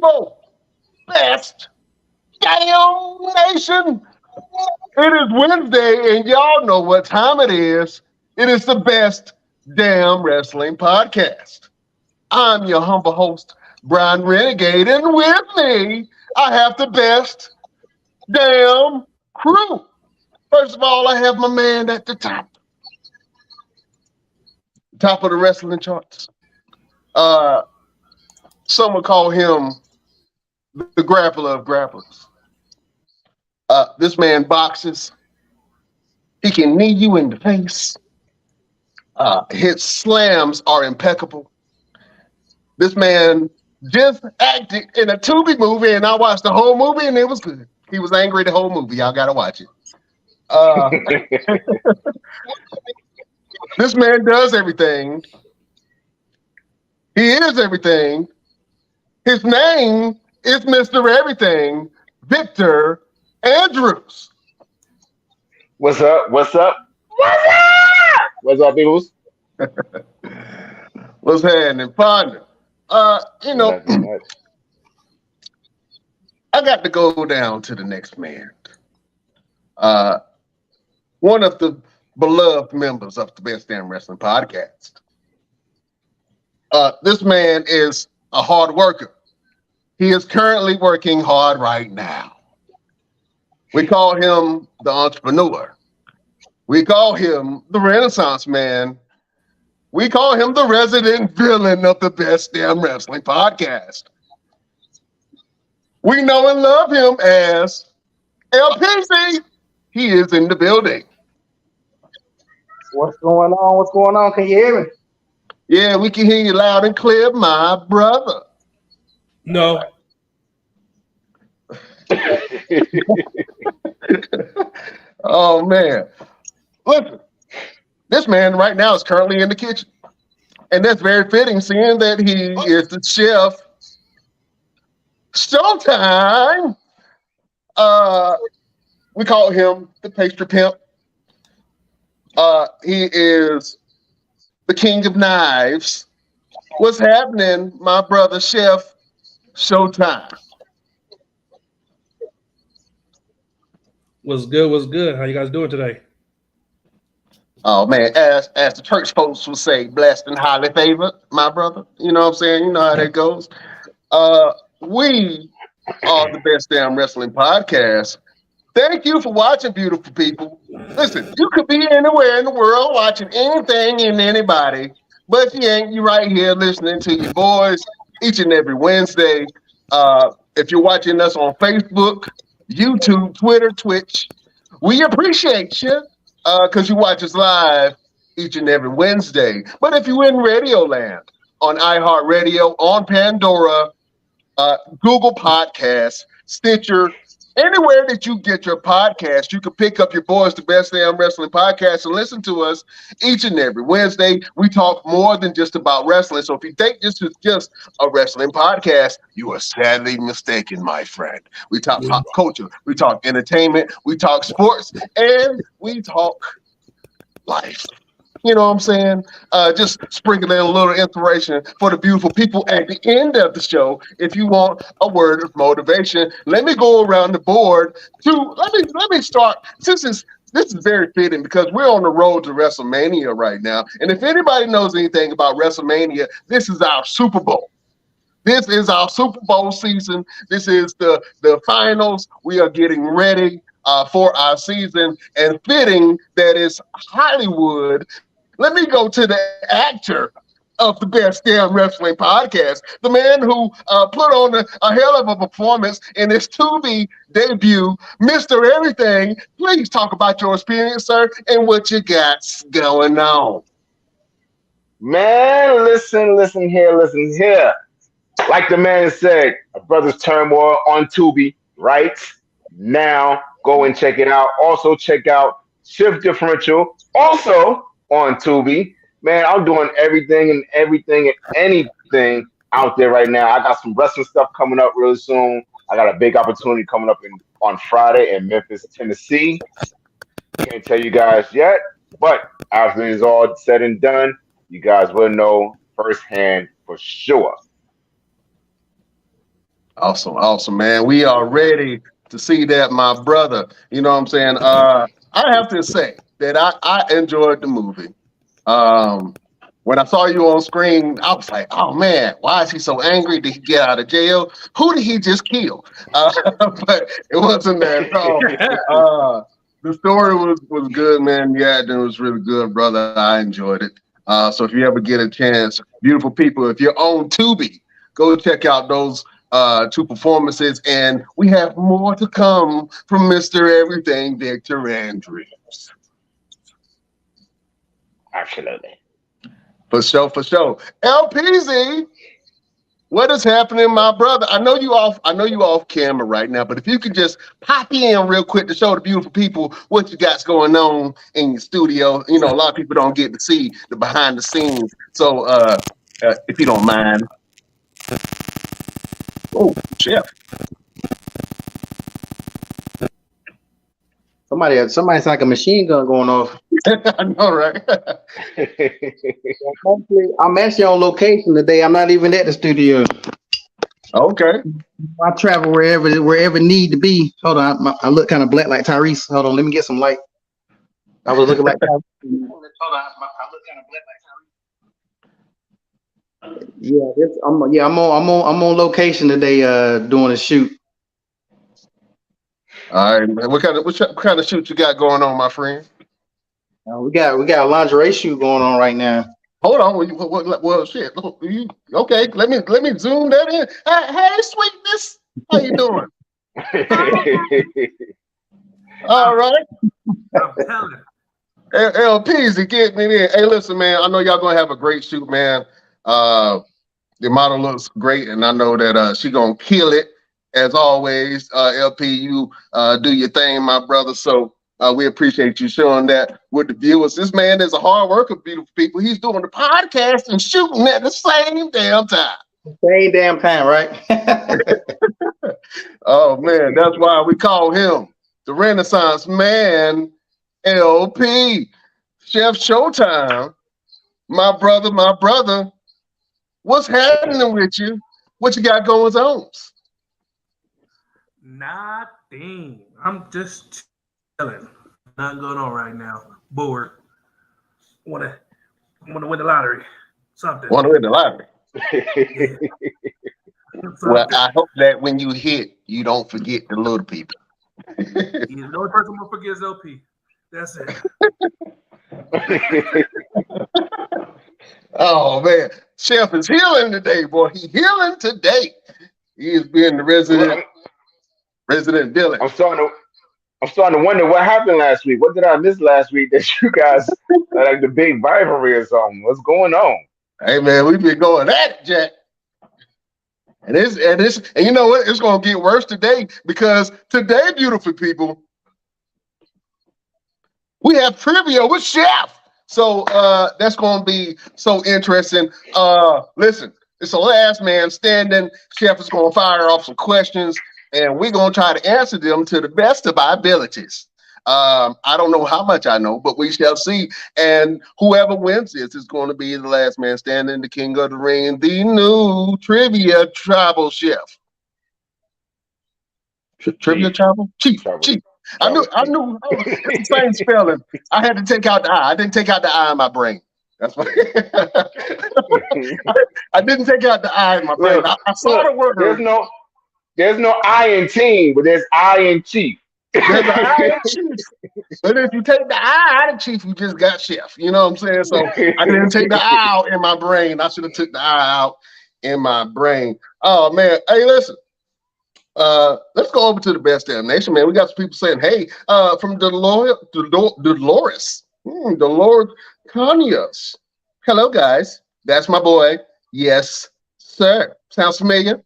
people, best damn nation. It is Wednesday, and y'all know what time it is. It is the best damn wrestling podcast. I'm your humble host, Brian Renegade, and with me, I have the best damn crew. First of all, I have my man at the top of the wrestling charts. Uh, some would call him the grappler of grapplers. This man boxes. He can knee you in the face. His slams are impeccable. This man just acted in a Tubi movie, and I watched the whole movie, and it was good. He was angry the whole movie. Y'all gotta watch it. This man does everything. He is everything. His name is Mr. Everything, Victor Andrews. What's up? What's up? What's up? What's up, peoples? What's happening, partner? I got to go down to the next man. One of the beloved members of the Best Damn Wrestling Podcast. This man is a hard worker. He is currently working hard right now. We call him the entrepreneur. We call him the Renaissance man. We call him the resident villain of the Best Damn Wrestling Podcast. We know and love him as LPC. He is in the building. What's going on? What's going on? Can you hear me? Yeah, we can hear you loud and clear, my brother. No. Oh, man. Listen, this man right now is currently in the kitchen. And that's very fitting, seeing that he is the chef. Showtime. We call him the pastry pimp. He is the king of knives. What's happening, my brother, Chef Showtime? What's good? What's good? How you guys doing today? Oh, man, as the church folks would say, blessed and highly favored, my brother. You know what I'm saying? You know how that goes. We are the Best Damn Wrestling Podcast. Thank you for watching, beautiful people. Listen, you could be anywhere in the world watching anything and anybody, but you ain't. You right here listening to your boys each and every Wednesday. If you're watching us on Facebook, YouTube, Twitter, Twitch, we appreciate you because you watch us live each and every Wednesday. But if you're in Radio Land, on iHeartRadio, on Pandora, Google Podcasts, Stitcher, anywhere that you get your podcast, you can pick up your boys, the Best Damn Wrestling Podcast, and listen to us each and every Wednesday. We talk more than just about wrestling. So if you think this is just a wrestling podcast, you are sadly mistaken, my friend. We talk pop culture, we talk entertainment, we talk sports, and we talk life. You know what I'm saying? Just sprinkling a little inspiration for the beautiful people at the end of the show. If you want a word of motivation, let me go around the board let me start. This is very fitting because we're on the road to WrestleMania right now. And if anybody knows anything about WrestleMania, this is our Super Bowl. This is our Super Bowl season. This is the finals. We are getting ready for our season, and fitting that is Hollywood. Let me go to the actor of the Best Damn Wrestling Podcast, the man who put on a hell of a performance in his Tubi debut, Mr. Everything. Please talk about your experience, sir, and what you got going on. Man, listen here. Like the man said, a brother's turmoil on Tubi right now. Go and check it out. Also check out Shift Differential. Also on Tubi. Man, I'm doing everything and anything out there right now. I got some wrestling stuff coming up really soon. I got a big opportunity coming up on Friday in Memphis, Tennessee. Can't tell you guys yet, but after it's all said and done, you guys will know firsthand for sure. Awesome, man. We are ready to see that, my brother. You know what I'm saying? I have to say that I enjoyed the movie. When I saw you on screen, I was like, oh man, why is he so angry? Did he get out of jail? Who did he just kill? But it wasn't that at all. The story was good, man. Yeah, it was really good, brother. I enjoyed it. So if you ever get a chance, beautiful people, if you're on Tubi, go check out those two performances. And we have more to come from Mr. Everything, Victor Andrews. Absolutely. For sure. LPZ, what is happening, my brother? I know you off camera right now, but if you could just pop in real quick to show the beautiful people what you got going on in your studio. You know, a lot of people don't get to see the behind the scenes. So if you don't mind. Oh, Chef. Somebody's like a machine gun going off. I know, right? I'm actually on location today. I'm not even at the studio. Okay. I travel wherever need to be. Hold on, I look kind of black like Tyrese. Hold on, let me get some light. I was looking like Tyrese. Hold on, I look kind of black like Tyrese. Yeah, I'm on location today, doing a shoot. All right, man. What kind of shoot you got going on, my friend? We got a lingerie shoot going on right now. Hold on. Well, shit. Okay, let me zoom that in. Hey, sweetness, how you doing? All right. I'm telling you. LP's get me in. Hey, listen, man. I know y'all gonna have a great shoot, man. The model looks great, and I know that she gonna kill it as always. LP, you do your thing, my brother. So. We appreciate you showing that with the viewers. This man is a hard worker, beautiful people. He's doing the podcast and shooting at the same damn time. Same damn time, right? Oh, man, that's why we call him the Renaissance Man, LP. Chef Showtime, my brother. What's happening with you? What you got going on? Nothing. I'm just chilling. Nothing going on right now. Bored. Wanna win the lottery. Something. Want to win the lottery? Yeah. Well, I hope that when you hit, you don't forget the little people. The only person I'm gonna forget is LP. That's it. Oh man, Chef is healing today, boy. He's healing today. He is being the resident villain. I'm starting to wonder what happened last week. What did I miss last week that you guys like the big rivalry or something? What's going on? Hey man, we've been going at it, Jack. And you know what? It's gonna get worse today because today, beautiful people, we have trivia with Chef. So that's gonna be so interesting. Listen, it's the last man standing. Chef is gonna fire off some questions, and we're gonna try to answer them to the best of our abilities. I don't know how much I know, but we shall see. And whoever wins this is going to be the last man standing, the king of the ring, the new trivia tribal chef. Trivia tribal? Chief. I knew it's the same spelling. I had to take out the I. I didn't take out the I in my brain. That's why I didn't take out the I in my brain. I saw the word. There's no I in team, but there's I in chief. There's an I in chief. But if you take the I out of chief, you just got chef. You know what I'm saying? So I didn't take the I out in my brain. I should have took the I out in my brain. Oh man. Hey, listen. Let's go over to the best damn nation, man. We got some people saying, hey, from Dolores Conyas. Hello, guys. That's my boy. Yes, sir. Sounds familiar?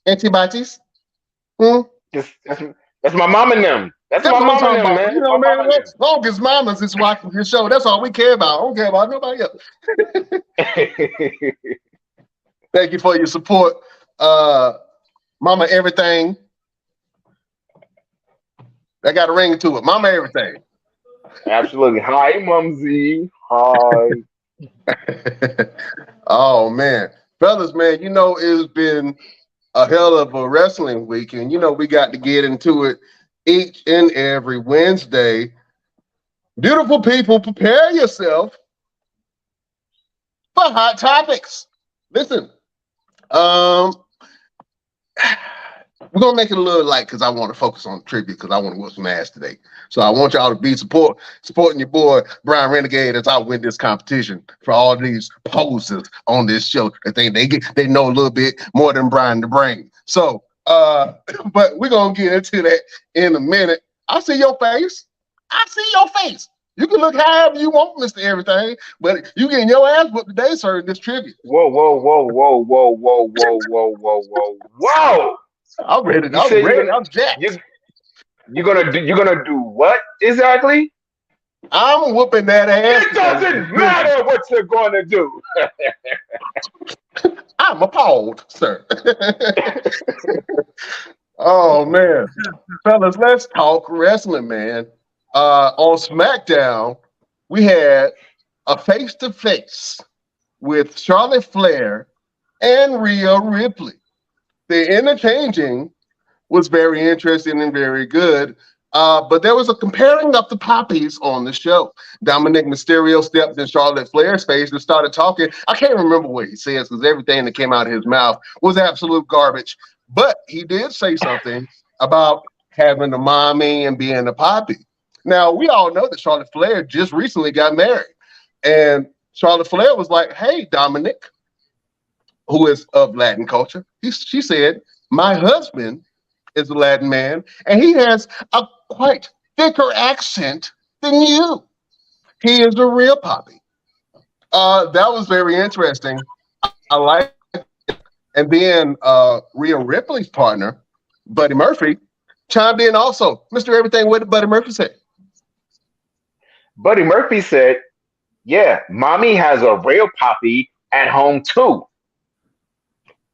Antibodies? That's my mom and them. That's my mom and them, man. You know, man, as long as mama's is watching your show, that's all we care about. I don't care about nobody else. Thank you for your support. Mama Everything. That got a ring to it. Mama Everything. Absolutely. Hi, Mumsy. Hi. Oh, man. Fellas, man, you know, it's been a hell of a wrestling week, and we got to get into it each and every Wednesday. Beautiful people, prepare yourself for hot topics. Listen, um, we're gonna make it a little light because I want to focus on trivia because I want to whoop some ass today. So I want y'all to be supporting your boy Brian Renegade as I win this competition for all these poses on this show. I think they know a little bit more than Brian the Brain. So but we're gonna get into that in a minute. I see your face. I see your face. You can look however you want, Mr. Everything, but you getting your ass whooped today, sir, in this trivia. Whoa. I'm ready. I'm jacked. You're gonna do what exactly? I'm whooping that ass. It doesn't matter what you're gonna do. I'm appalled, sir. Oh man, fellas, let's talk wrestling, man. On SmackDown, we had a face-to-face with Charlotte Flair and Rhea Ripley. The interchanging was very interesting and very good. But there was a comparing of the poppies on the show. Dominic Mysterio stepped in Charlotte Flair's face and started talking. I can't remember what he says because everything that came out of his mouth was absolute garbage. But he did say something about having a mommy and being a poppy. Now, we all know that Charlotte Flair just recently got married. And Charlotte Flair was like, hey, Dominic, who is of Latin culture. She said, my husband is a Latin man, and he has a quite thicker accent than you. He is a real poppy. That was very interesting. I like it. And then Rhea Ripley's partner, Buddy Murphy, chimed in also. Mr. Everything, what did Buddy Murphy say? Buddy Murphy said, yeah, mommy has a real poppy at home too.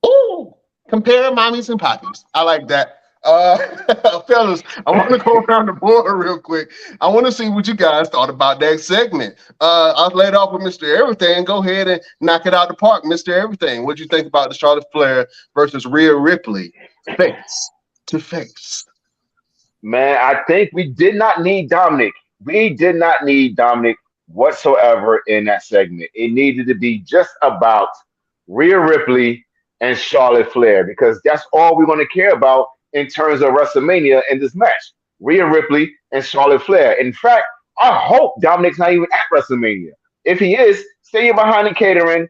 Ooh, compare mommies and poppies. I like that. Fellas, I want to go around the board real quick. I want to see what you guys thought about that segment. I'll lay it off with Mr. Everything. Go ahead and knock it out the park, Mr. Everything. What'd you think about the Charlotte Flair versus Rhea Ripley face to face? Man, I think we did not need Dominic. We did not need Dominic whatsoever in that segment. It needed to be just about Rhea Ripley and Charlotte Flair because that's all we're going to care about in terms of WrestleMania in this match. Rhea Ripley and Charlotte Flair. In fact, I hope Dominic's not even at WrestleMania. If he is, stay behind the catering.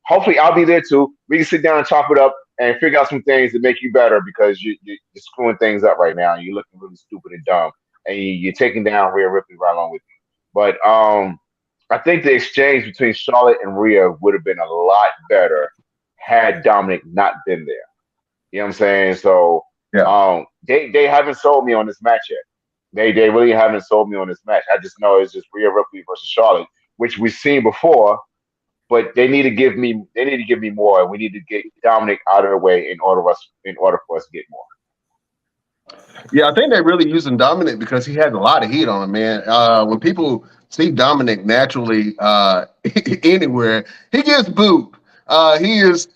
Hopefully, I'll be there too. We can sit down and chop it up and figure out some things to make you better because you're screwing things up right now and you're looking really stupid and dumb. And you're taking down Rhea Ripley right along with you. But I think the exchange between Charlotte and Rhea would have been a lot better had Dominic not been there. You know what I'm saying? So yeah. They haven't sold me on this match yet. They really haven't sold me on this match. I just know it's just Rhea Ripley versus Charlotte, which we've seen before, but they need to give me more. We need to get Dominic out of the way in order for us to get more. Yeah, I think they're really using Dominic because he has a lot of heat on him, man. When people see Dominic naturally anywhere, he gets booed. He is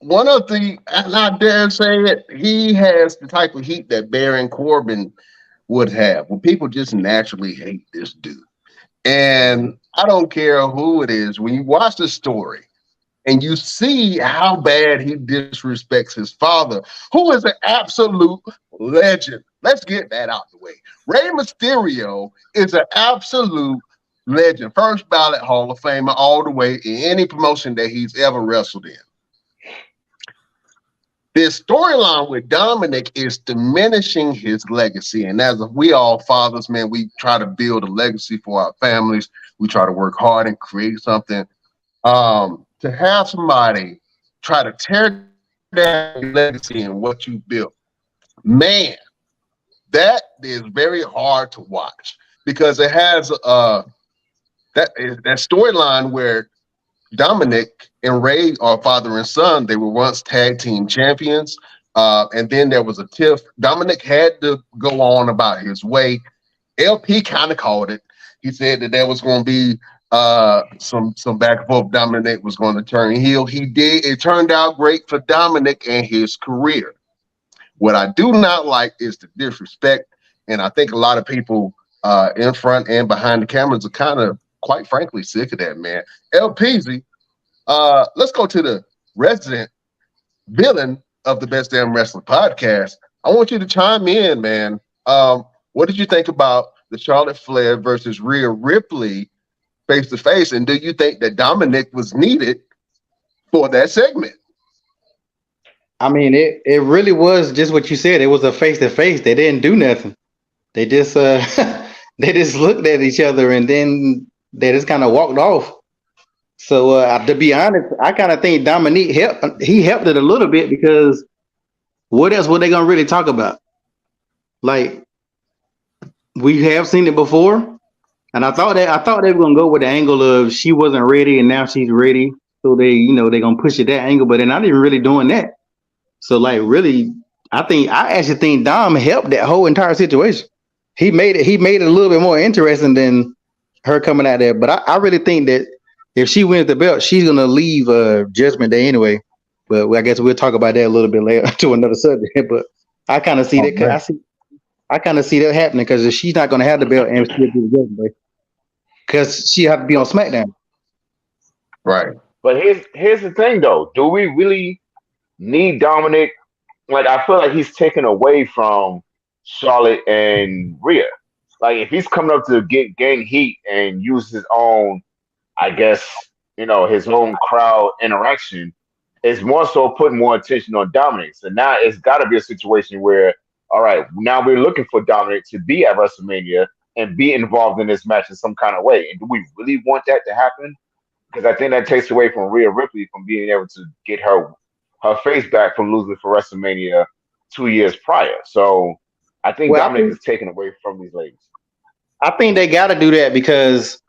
one of the, and I dare say it, he has the type of heat that Baron Corbin would have. When people just naturally hate this dude. And I don't care who it is. When you watch the story and you see how bad he disrespects his father, who is an absolute legend. Let's get that out the way. Rey Mysterio is an absolute legend. First ballot Hall of Famer all the way in any promotion that he's ever wrestled in. This storyline with Dominic is diminishing his legacy. And as we all fathers, man, we try to build a legacy for our families. We try to work hard and create something. To have somebody try to tear down your legacy and what you built, man, that is very hard to watch because it has that storyline where Dominic and Ray are father and son. They were once tag team champions. And then there was a tiff. Dominic had to go on about his way. LP kind of called it. He said that there was going to be some back and forth. Dominic was going to turn heel. He did. It turned out great for Dominic and his career. What I do not like is the disrespect, and I think a lot of people in front and behind the cameras are kind of, quite frankly, sick of that, man. LPZ, let's go to the resident villain of the Best Damn Wrestling podcast. I want you to chime in, man. What did you think about the Charlotte Flair versus Rhea Ripley face to face, and do you think that Dominic was needed for that segment? I mean, it really was just what you said. It was a face to face. They didn't do nothing. They just they just looked at each other and then they just kind of walked off. So to be honest, I kind of think Dominique helped. He helped it a little bit because what else were they gonna really talk about? Like, we have seen it before, and I thought they were gonna go with the angle of she wasn't ready and now she's ready. So they're gonna push it that angle, but they're not even really doing that. So like, really, I actually think Dom helped that whole entire situation. He made it a little bit more interesting than her coming out there. But I really think that if she wins the belt, she's gonna leave Judgment Day anyway. But I guess we'll talk about that a little bit later to another subject. But I kind of see that. I kind of see that happening because if she's not gonna have the belt and still do the Judgment Day, because she have to be on SmackDown. Right. But here's the thing though. Do we really need Dominic? Like, I feel like he's taken away from Charlotte and Rhea. Like, if he's coming up to gain heat and use his own, I guess, his own crowd interaction, it's more so putting more attention on Dominic. So now it's got to be a situation where, all right, now we're looking for Dominic to be at WrestleMania and be involved in this match in some kind of way. And do we really want that to happen? Because I think that takes away from Rhea Ripley from being able to get her face back from losing for WrestleMania 2 years prior. So I think Dominic is taken away from these ladies. I think they got to do that because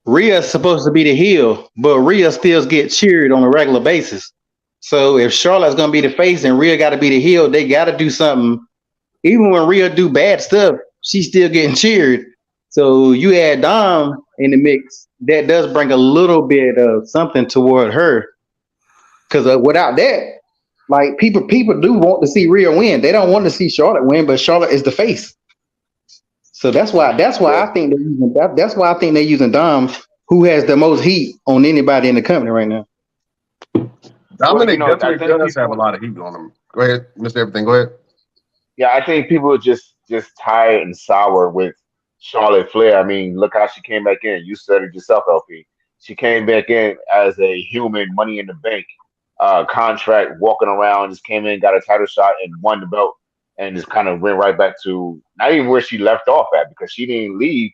Rhea's supposed to be the heel, but Rhea still gets cheered on a regular basis. So if Charlotte's going to be the face and Rhea got to be the heel, they got to do something. Even when Rhea do bad stuff, she's still getting cheered. So you add Dom in the mix, that does bring a little bit of something toward her. Because without that, like people do want to see Rhea win. They don't want to see Charlotte win, but Charlotte is the face. So that's why I think they're using Dom, who has the most heat on anybody in the company right now. Dominic definitely does have a lot of heat on him. Go ahead, Mr. Everything. Go ahead. Yeah, I think people are just tired and sour with Charlotte Flair. I mean, look how she came back in. You said it yourself, LP. She came back in as a human Money in the Bank contract, walking around, just came in, got a title shot, and won the belt, and just kind of went right back to not even where she left off at, because she didn't leave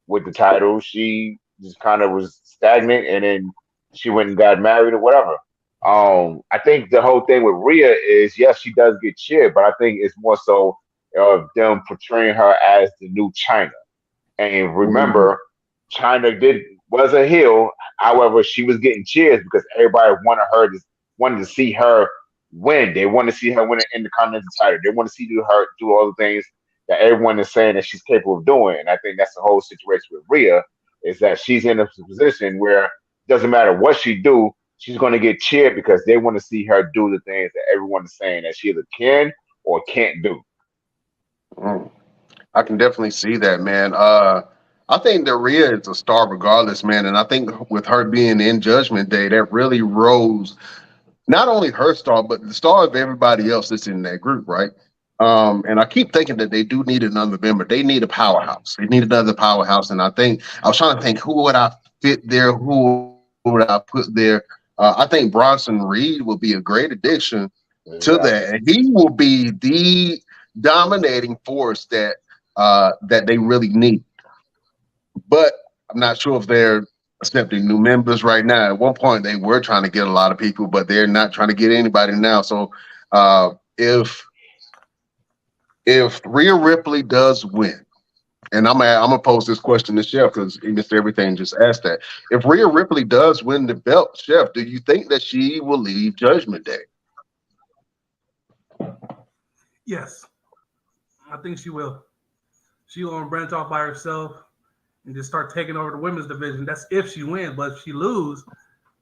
with the title. She just kind of was stagnant, and then she went and got married or whatever. I think the whole thing with Rhea is, yes, she does get cheered, but I think it's more so of them portraying her as the new China. And remember, China was a heel. However, she was getting cheers because everybody wanted to see her win. They want to see her win an Intercontinental title. They want to see her do all the things that everyone is saying that she's capable of doing. And I think that's the whole situation with Rhea, is that she's in a position where it doesn't matter what she do, she's going to get cheered because they want to see her do the things that everyone is saying that she either can or can't do. I can definitely see that, man. I think that Rhea is a star regardless, man. And I think with her being in Judgment Day, that really rose not only her star, but the star of everybody else that's in that group, right? And I keep thinking that they do need another member. They need a powerhouse. They need another powerhouse. And I was trying to think, who would I fit there? Who would I put there? I think Bronson Reed will be a great addition to that. And he will be the dominating force that they really need. But I'm not sure if they're accepting new members right now. At one point, they were trying to get a lot of people, but they're not trying to get anybody now. So if Rhea Ripley does win, and I'm gonna pose this question to Chef because Mr. Everything just asked that. If Rhea Ripley does win the belt, Chef, do you think that she will leave Judgment Day? Yes, I think she will. She will branch off by herself and just start taking over the women's division. That's if she wins, but if she lose,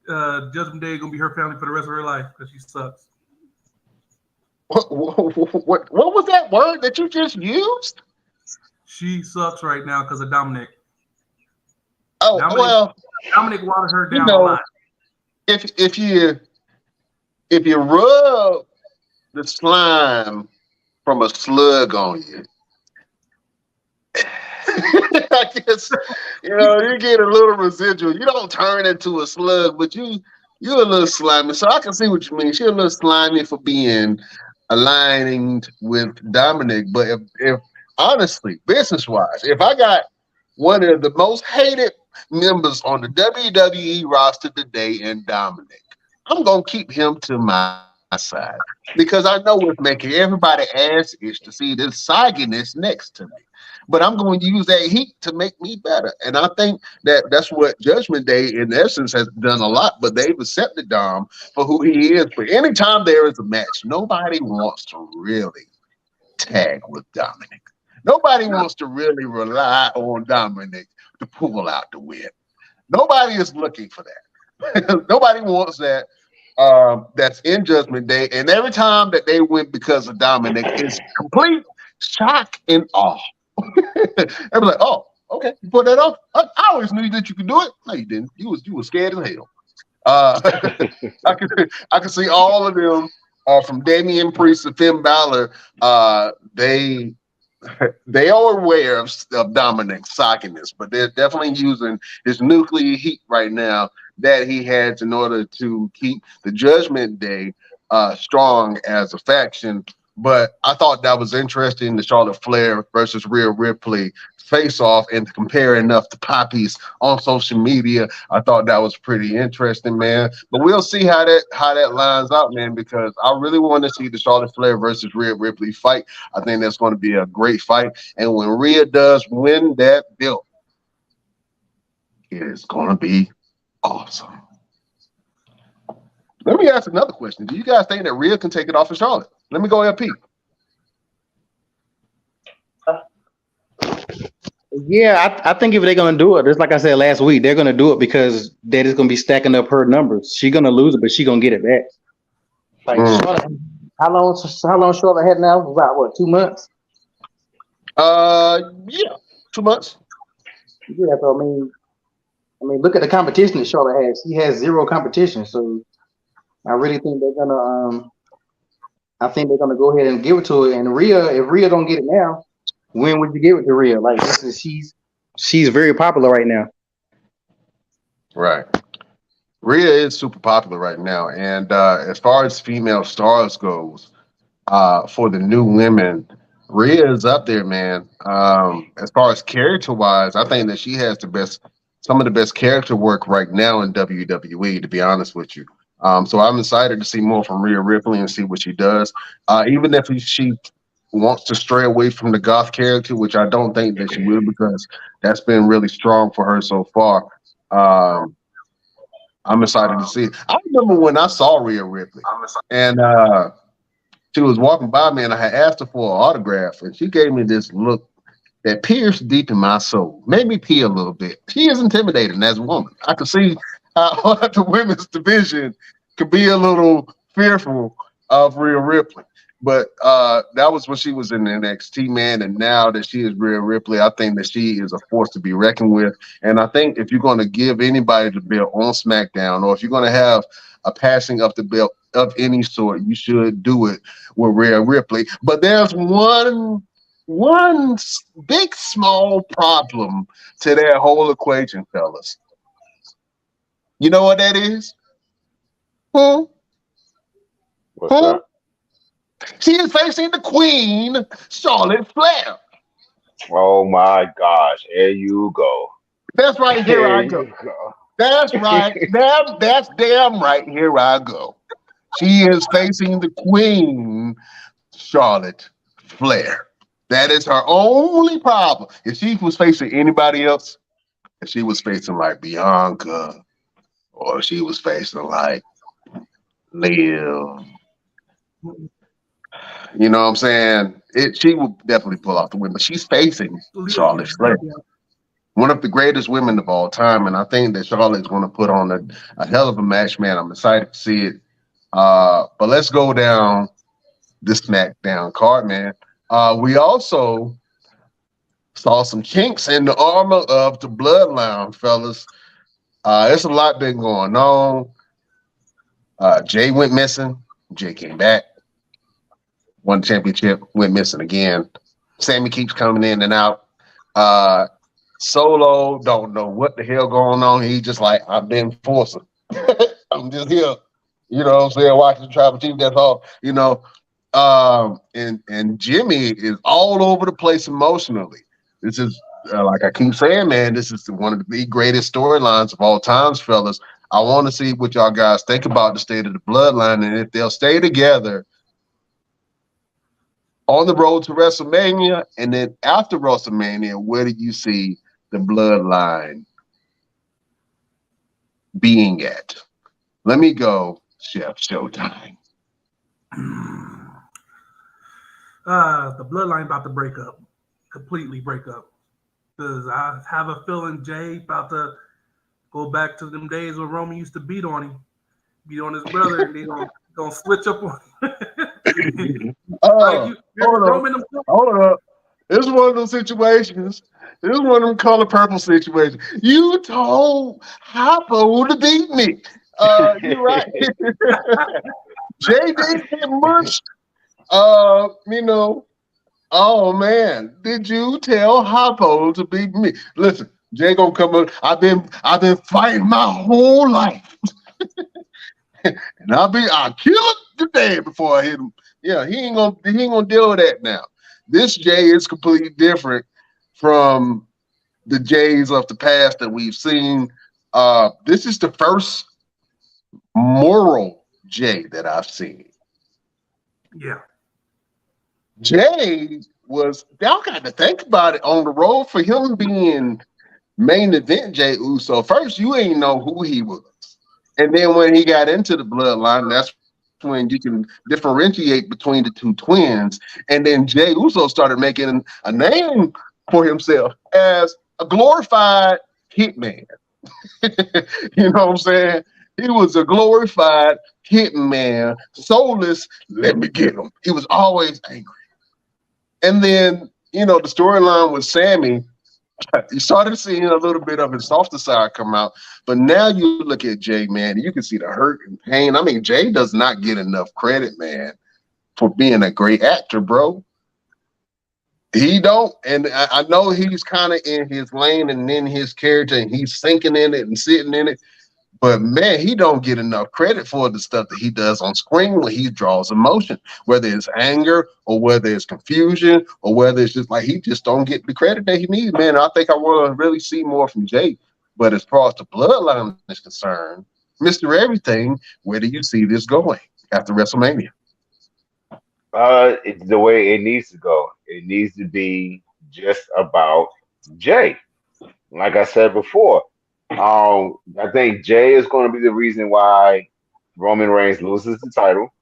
Judgment Day gonna be her family for the rest of her life because she sucks. What was that word that you just used? She sucks right now because of Dominic. Oh, Dominic watered her down a know, lot. If you rub the slime from a slug on you, I guess you get a little residual. You don't turn into a slug, but you're a little slimy. So I can see what you mean. She's a little slimy for being aligned with Dominic. But if honestly, business wise, if I got one of the most hated members on the WWE roster today in Dominic, I'm gonna keep him to my side because I know what's making everybody ass itch to see this sogginess next to me. But I'm going to use that heat to make me better, and I think that's what Judgment Day, in essence, has done a lot. But they've accepted Dom for who he is. But anytime there is a match, nobody wants to really tag with Dominic. Nobody wants to really rely on Dominic to pull out the win. Nobody is looking for that. Nobody wants that. That's in Judgment Day, and every time that they win because of Dominic, it's complete shock and awe. They'll be like, "Oh, okay, you put that off. I always knew that you could do it. No, you didn't. You was scared as hell." I can see all of them from Damian Priest to Finn Balor. They are aware of Dominic's sockiness, but they're definitely using his nuclear heat right now that he has in order to keep the Judgment Day strong as a faction. But I thought that was interesting, the Charlotte Flair versus Rhea Ripley face-off, and compare enough to poppies on social media. I thought that was pretty interesting, man. But we'll see how that lines out, man, because I really want to see the Charlotte Flair versus Rhea Ripley fight. I think that's going to be a great fight. And when Rhea does win that belt, it is going to be awesome. Let me ask another question. Do you guys think that Rhea can take it off of Charlotte? Let me go ahead, Pete. Yeah, I think if they're gonna do it, just like I said last week, they're gonna do it because they're just gonna be stacking up her numbers. She's gonna lose it, but she's gonna get it back. Like Charlotte, how long Charlotte had now? About what, 2 months? Yeah, 2 months. Yeah, so I mean, look at the competition that Charlotte has. She has zero competition, so I really think they're gonna go ahead and give it to her. And Rhea, if Rhea don't get it now, when would you give it to Rhea? Like she's very popular right now. Right. Rhea is super popular right now. And as far as female stars goes, for the new women, Rhea is up there, man. As far as character-wise, I think that she has some of the best character work right now in WWE, to be honest with you. So I'm excited to see more from Rhea Ripley and see what she does. Even if she wants to stray away from the goth character, which I don't think that she will, because that's been really strong for her so far. I'm excited to see. I remember when I saw Rhea Ripley, and she was walking by me, and I had asked her for an autograph, and she gave me this look that pierced deep in my soul, made me pee a little bit. She is intimidating as a woman. I could see how the women's division could be a little fearful of Rhea Ripley. But that was when she was in the NXT, man. And now that she is Rhea Ripley, I think that she is a force to be reckoned with. And I think if you're going to give anybody the belt on SmackDown, or if you're going to have a passing of the belt of any sort, you should do it with Rhea Ripley. But there's one big small problem to that whole equation, fellas. You know what that is? What's that? She is facing the Queen, Charlotte Flair. Oh my gosh! Here you go. That's right. Here I go. That's right. That's damn right. Here I go. She is facing the Queen, Charlotte Flair. That is her only problem. If she was facing anybody else, if she was facing like Bianca, or she was facing like Liv, you know what I'm saying? She would definitely pull off the win, but she's facing Charlotte Flair. one of the greatest women of all time, and I think that Charlotte's going to put on a hell of a match, man. I'm excited to see it. But let's go down this SmackDown card, man. We also saw some chinks in the armor of the Bloodline, fellas. There's a lot been going on. Jay went missing. Jay came back. Won the championship. Went missing again. Sammy keeps coming in and out. Solo don't know what the hell going on. He just like, I've been forcing. I'm just here. You know what I'm saying? Watching the tribal chief. That's all. You know. And Jimmy is all over the place emotionally. This is like I keep saying, man. This is one of the greatest storylines of all times, fellas. I want to see what y'all guys think about the state of the Bloodline and if they'll stay together on the road to WrestleMania, and then after WrestleMania, where do you see the Bloodline being at? Let me go, Chef Showtime. The Bloodline about to break up, completely break up, because I have a feeling Jay about to go back to them days when Roman used to beat on his brother, and they gonna switch up on him. Hold up. This is one of those situations. This is one of them color purple situations. You told Hoppo to beat me. You're right. Jay didn't get mushed. You know, oh man, did you tell Hoppo to beat me? Listen, Jay gonna come up. I've been fighting my whole life. And I'll kill him today before I hit him. Yeah, he ain't gonna deal with that now. This Jay is completely different from the Jays of the past that we've seen. This is the first moral Jay that I've seen. Yeah. Jay y'all got to think about it, on the road for him being main event Jay Uso. First, you ain't know who he was. And then when he got into the Bloodline, that's when you can differentiate between the two twins. And then Jay Uso started making a name for himself as a glorified hitman. You know what I'm saying? He was a glorified hitman, soulless, let me get him. He was always angry. And then, you know, the storyline with Sammy, you started seeing a little bit of his softer side come out. But now you look at Jay, man, you can see the hurt and pain. I mean, Jay does not get enough credit, man, for being a great actor, bro. He don't. And I know he's kind of in his lane and in his character, and he's sinking in it and sitting in it. But man, he don't get enough credit for the stuff that he does on screen when he draws emotion, whether it's anger or whether it's confusion or whether it's just like he just don't get the credit that he needs, man. I think I want to really see more from Jay. But as far as the Bloodline is concerned, Mr. Everything, where do you see this going after WrestleMania? It's the way it needs to go. It needs to be just about Jay. Like I said before, I think Jay is going to be the reason why Roman Reigns loses the title,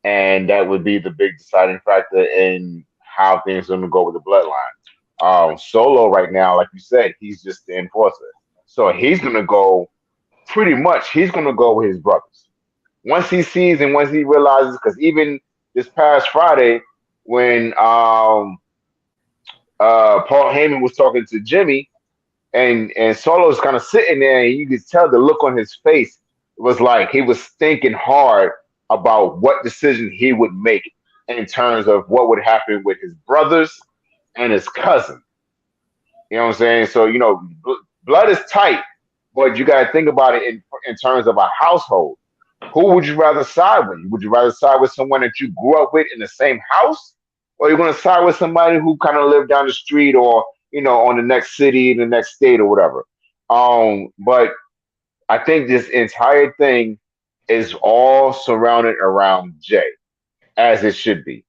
and that would be the big deciding factor in how things are going to go with the Bloodline. Solo right now, like you said, he's just the enforcer, so he's going to go pretty much. He's going to go with his brothers once he sees and once he realizes. Because even this past Friday, when Paul Heyman was talking to Jimmy. And Solo's kind of sitting there, and you could tell the look on his face was like he was thinking hard about what decision he would make in terms of what would happen with his brothers and his cousin. You know what I'm saying? So, you know, blood is tight, but you got to think about it in terms of a household. Who would you rather side with? Would you rather side with someone that you grew up with in the same house? Or you're going to side with somebody who kind of lived down the street or, you know, on the next city, the next state or whatever. But I think this entire thing is all surrounded around Jay, as it should be.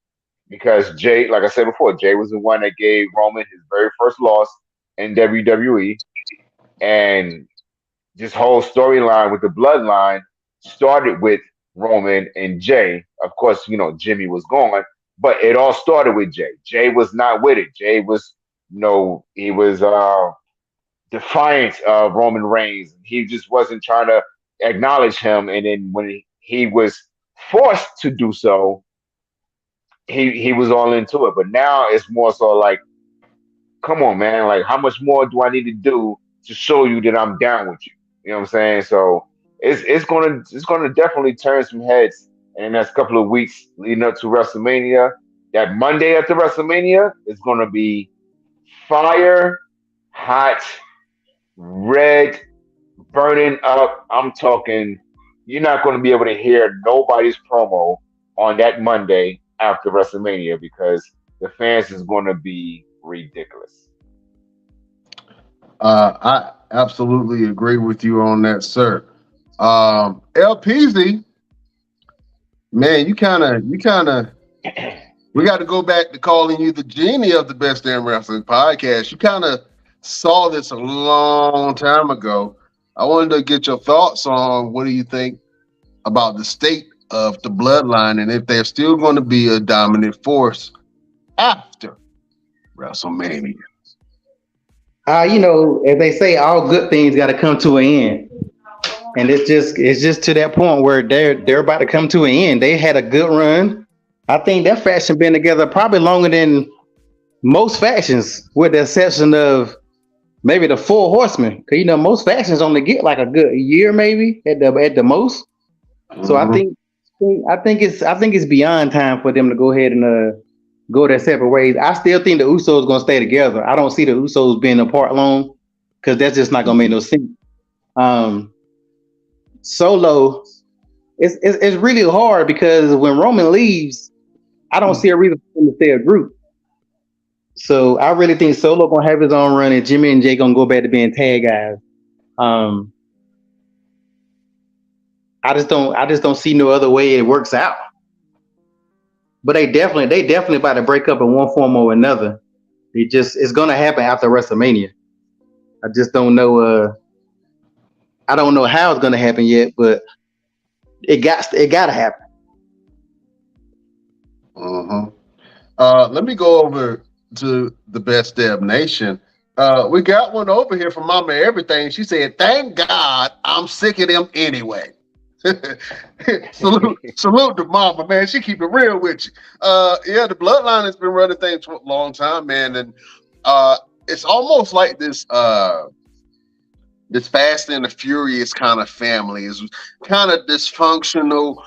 Because Jay, like I said before, Jay was the one that gave Roman his very first loss in WWE. And this whole storyline with the bloodline started with Roman and Jay. Of course, you know, Jimmy was gone, but it all started with Jay. Jay was not with it. Jay was, you know, he was defiance of Roman Reigns. He just wasn't trying to acknowledge him, and then when he was forced to do so, he was all into it. But now it's more so like, come on, man, like how much more do I need to do to show you that I'm down with you? You know what I'm saying? So it's gonna definitely turn some heads in the next couple of weeks leading up to WrestleMania. That Monday after WrestleMania is gonna be fire, hot, red, burning up. I'm talking, you're not going to be able to hear nobody's promo on that Monday after WrestleMania because the fans is going to be ridiculous. I absolutely agree with you on that, sir. LPZ, man, we got to go back to calling you the genie of the Best Damn Wrestling podcast. You kind of saw this a long time ago. I wanted to get your thoughts on what do you think about the state of the bloodline and if they're still going to be a dominant force after WrestleMania. As they say, all good things got to come to an end, and it's just to that point where they're about to come to an end. They had a good run. I think that faction been together probably longer than most factions, with the exception of maybe the Four Horsemen. Because most factions only get like a good year, maybe at the most. So I think it's beyond time for them to go ahead and go their separate ways. I still think the Usos gonna stay together. I don't see the Usos being apart long because that's just not gonna make no sense. Solo, it's really hard because when Roman leaves, I don't see a reason for him to stay a group. So I really think Solo gonna have his own run, and Jimmy and Jay gonna go back to being tag guys. I just don't see no other way it works out. But they definitely about to break up in one form or another. It's gonna happen after WrestleMania. I just don't know. I don't know how it's gonna happen yet, but it gotta happen. Let me go over to the Best Damn Nation. We got one over here from Mama Everything. She said, "Thank God I'm sick of them anyway." salute to Mama, man. She keep it real with you. Yeah, the bloodline has been running things for a long time, man, and it's almost like this Fast and the Furious kind of family is kind of dysfunctional.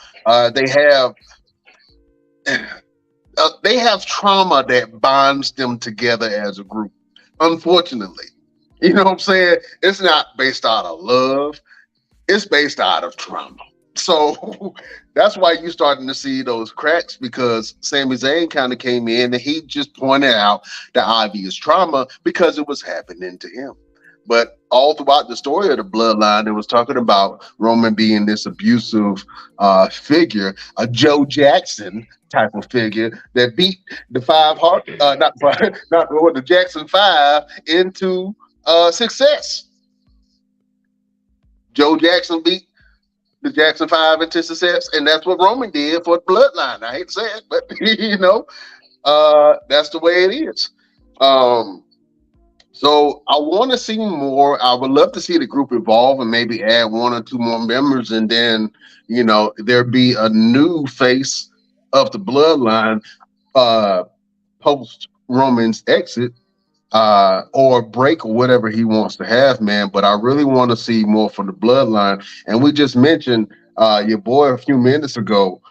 They have trauma that bonds them together as a group. Unfortunately, you know what I'm saying? It's not based out of love. It's based out of trauma. So that's why you're starting to see those cracks, because Sami Zayn kind of came in and he just pointed out the obvious trauma because it was happening to him. But all throughout the story of the bloodline, it was talking about Roman being this abusive figure, a Joe Jackson type of figure that beat the the Jackson 5 into success. Joe Jackson beat the Jackson 5 into success, and that's what Roman did for the bloodline. I hate to say it, but that's the way it is. So I want to see more. I would love to see the group evolve and maybe add one or two more members, and then there be a new face of the bloodline post Roman's exit. Or break or whatever he wants to have, man. But I really want to see more from the bloodline. And we just mentioned your boy a few minutes ago,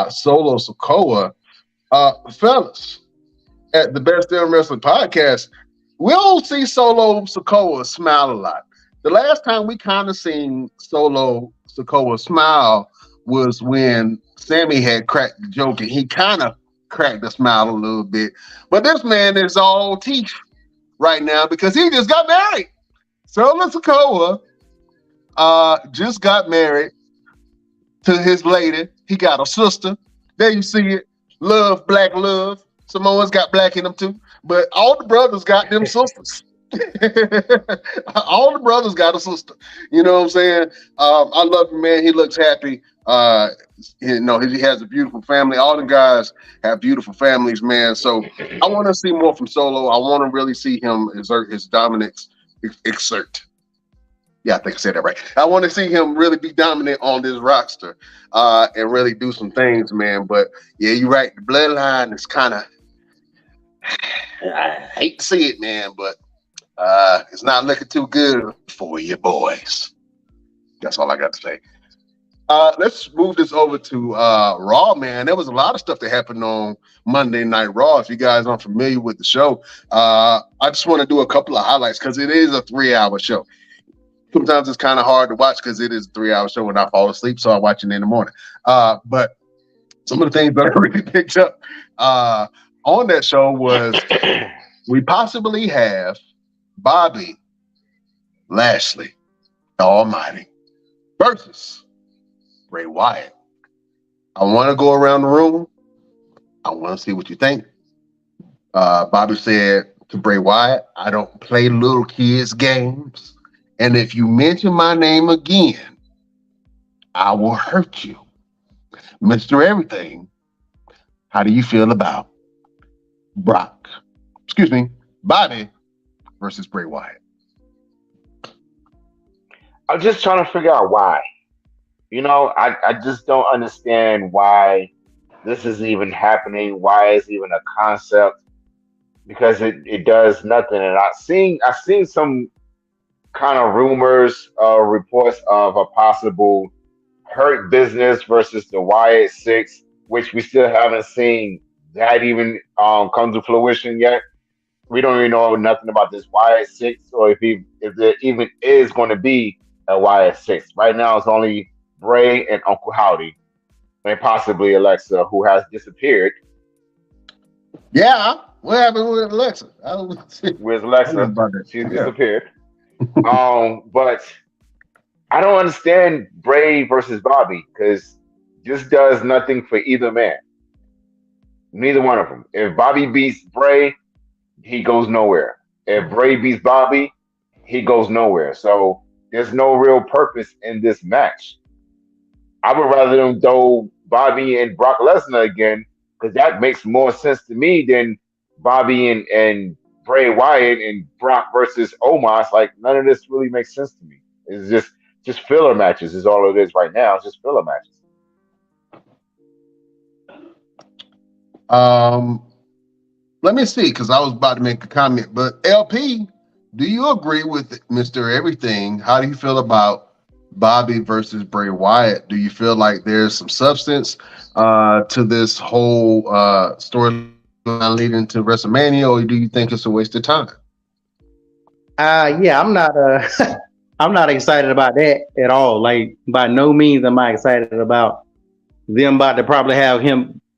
Solo Sikoa. Fellas, at the Best Damn Wrestling podcast, we'll see Solo Sikoa smile a lot. The last time we kind of seen Solo Sikoa smile was when Sammy had cracked the joke, and he kind of cracked the smile a little bit. But this man is all teeth right now because he just got married. Solo Sikoa just got married to his lady. He got a sister. There you see it. Love, black love. Samoans got black in them too. But all the brothers got them sisters. All the brothers got a sister. You know what I'm saying? I love him, man. He looks happy. He has a beautiful family. All the guys have beautiful families, man. So I want to see more from Solo. I want to really see him exert his dominance exert. Yeah, I think I said that right. I want to see him really be dominant on this roster and really do some things, man. But yeah, you're right. The bloodline is kind of, I hate to see it, man, but it's not looking too good for you boys. That's all I got to say. Let's move this over to Raw, man. There was a lot of stuff that happened on Monday Night Raw. If you guys aren't familiar with the show, I just want to do a couple of highlights because it is a 3-hour show. Sometimes it's kind of hard to watch because it is a 3-hour show when I fall asleep, so I watch it in the morning. But some of the things that I really picked up on that show was we possibly have Bobby Lashley, the Almighty, versus Bray Wyatt. I want to go around the room. I want to see what you think. Bobby said to Bray Wyatt, I don't play little kids' games. And if you mention my name again, I will hurt you. Mr. Everything, how do you feel about Bobby versus Bray Wyatt? I'm just trying to figure out why. I just don't understand why this is even happening, why it's even a concept, because it does nothing. And I've seen some kind of rumors, reports of a possible Hurt Business versus the Wyatt Six, which we still haven't seen that even come to fruition yet. We don't even know nothing about this Wyatt Six, or if there even is going to be a Wyatt Six. Right now, it's only Bray and Uncle Howdy, and possibly Alexa, who has disappeared. Yeah, what happened with Alexa? Where's Alexa? She's disappeared. But I don't understand Bray versus Bobby because this does nothing for either man. Neither one of them. If Bobby beats Bray, he goes nowhere. If Bray beats Bobby, he goes nowhere. So there's no real purpose in this match. I would rather them throw Bobby and Brock Lesnar again because that makes more sense to me than Bobby and Bray Wyatt and Brock versus Omos. Like, none of this really makes sense to me. It's just filler matches is all it is right now. It's just filler matches. Let me see, because I was about to make a comment, but LP, do you agree with Mr. Everything? How do you feel about Bobby versus Bray Wyatt? Do you feel like there's some substance to this whole storyline leading to WrestleMania, or do you think it's a waste of time? Yeah, I'm not I'm not excited about that at all. Like, by no means am I excited about them about to probably have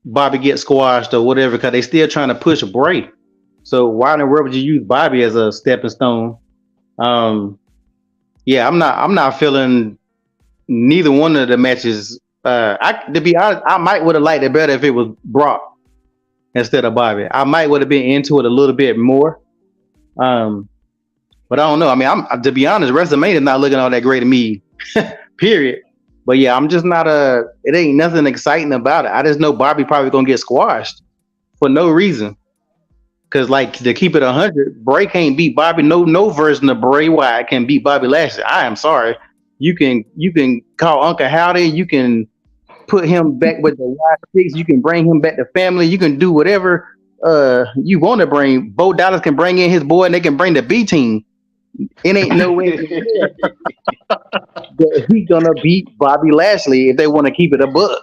Bobby get squashed or whatever, because they still trying to push Bray. So why in the world would you use Bobby as a stepping stone? Yeah, I'm not feeling neither one of the matches. To be honest, I might would have liked it better if it was Brock instead of Bobby. I might would have been into it a little bit more. But I don't know. I mean, to be honest, WrestleMania is not looking all that great to me, period. But yeah, I'm just not it ain't nothing exciting about it. I just know Bobby probably gonna get squashed for no reason. Cause like, to keep it 100, Bray can't beat Bobby. No version of Bray Wyatt can beat Bobby Lashley. I am sorry. You can call Uncle Howdy. You can put him back with the Wyatt Six. You can bring him back to family. You can do whatever you want to bring. Bo Dallas can bring in his boy, and they can bring the B team. It ain't no way that he's gonna beat Bobby Lashley if they want to keep it a buck.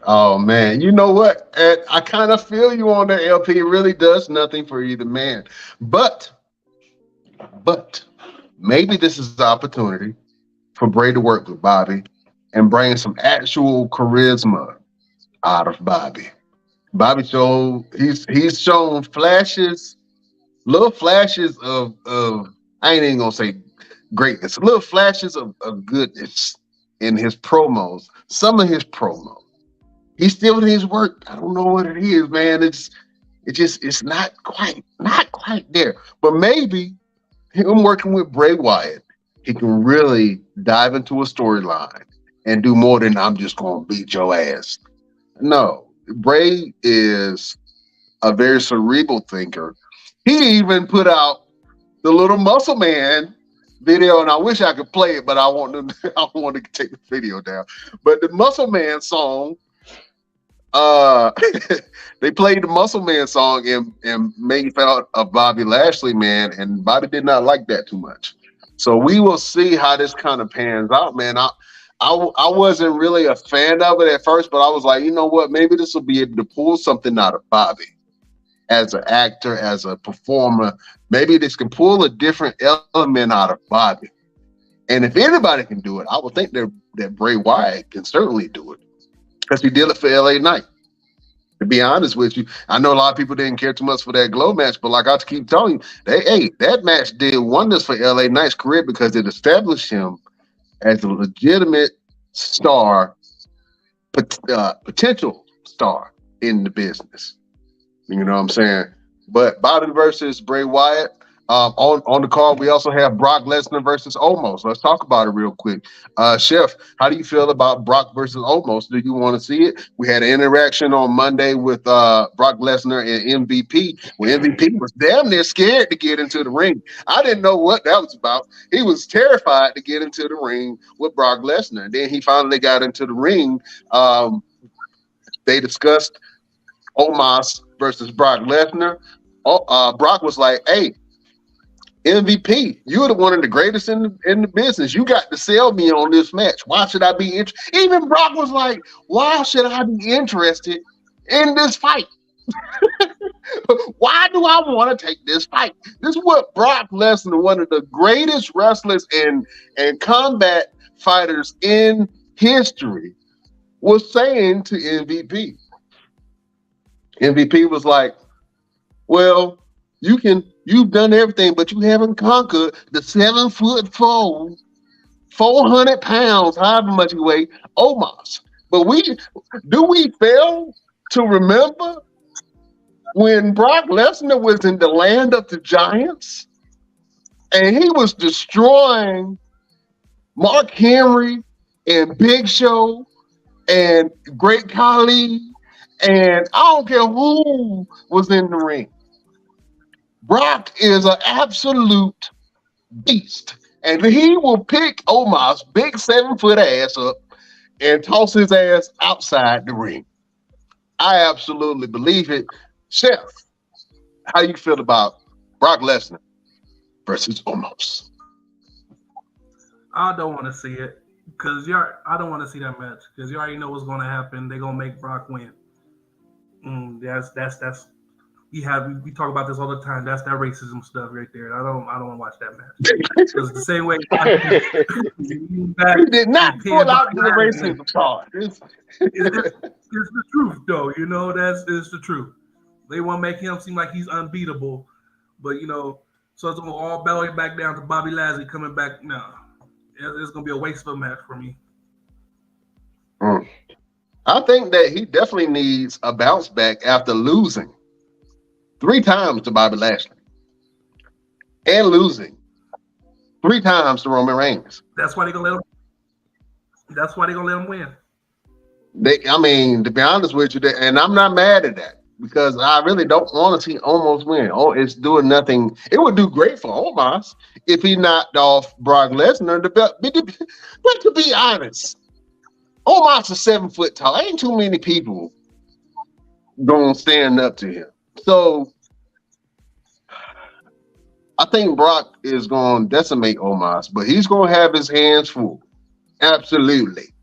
Oh man, you know what? I kind of feel you on the LP. It really does nothing for either man. But maybe this is the opportunity for Bray to work with Bobby and bring some actual charisma out of Bobby. Bobby showed he's shown flashes. Little flashes of I ain't even gonna say greatness, little flashes of goodness in his promos. Some of his promos. He still needs work. I don't know what it is, man. It's not quite there. But maybe him working with Bray Wyatt, he can really dive into a storyline and do more than I'm just gonna beat your ass. No, Bray is a very cerebral thinker. He even put out the Little Muscle Man video, and I wish I could play it, but I want to take the video down. But the Muscle Man song, they played the Muscle Man song and made fun of Bobby Lashley, man, and Bobby did not like that too much. So we will see how this kind of pans out, man. I wasn't really a fan of it at first, but I was like, you know what? Maybe this will be able to pull something out of Bobby as an actor, as a performer. Maybe this can pull a different element out of Bobby. And if anybody can do it, I would think that Bray Wyatt can certainly do it because he did it for LA Knight. To be honest with you, I know a lot of people didn't care too much for that Glow match, but like I keep telling you, that match did wonders for LA Knight's career because it established him as a legitimate star, potential star in the business. You know what I'm saying? But Bobby versus Bray Wyatt. On the card, we also have Brock Lesnar versus Omos. Let's talk about it real quick. Chef, how do you feel about Brock versus Omos? Do you want to see it? We had an interaction on Monday with Brock Lesnar and MVP, where MVP was damn near scared to get into the ring. I didn't know what that was about. He was terrified to get into the ring with Brock Lesnar. And then he finally got into the ring. They discussed Omos versus Brock Lesnar. Brock was like, hey, MVP, you're the one of the greatest in the business. You got to sell me on this match. Why should I be interested? Even Brock was like, why should I be interested in this fight? Why do I want to take this fight? This is what Brock Lesnar, one of the greatest wrestlers and combat fighters in history, was saying to MVP. MVP was like, well, you've done everything, but you haven't conquered the 7'4", 400 pounds, however much you weigh, Omos. But we fail to remember when Brock Lesnar was in the land of the giants and he was destroying Mark Henry and Big Show and Great Khali, and I don't care who was in the ring. Brock is an absolute beast, and he will pick Omos' big 7-foot ass up and toss his ass outside the ring. I absolutely believe it. Chef, how you feel about Brock Lesnar versus Omos? I don't want to see it because I don't want to see that match because you already know what's going to happen. They're going to make Brock win. That's we talk about this all the time. That's that racism stuff right there. I don't want to watch that match. Because the same way you did not pull out the racism part. It's the truth, though. You know, it's the truth. They want to make him seem like he's unbeatable, but so it's gonna all belly back down to Bobby Lashley coming back. No, it's gonna be a waste of a match for me. I think that he definitely needs a bounce back after losing 3 times to Bobby Lashley and losing 3 times to Roman Reigns. That's why they're gonna let him win. To be honest with you, and I'm not mad at that because I really don't want to see Omos win. Oh, it's doing nothing. It would do great for Omos if he knocked off Brock Lesnar. But to be honest, Omos is 7 foot tall. Ain't too many people gonna stand up to him. So I think Brock is going to decimate Omos, but he's going to have his hands full. Absolutely.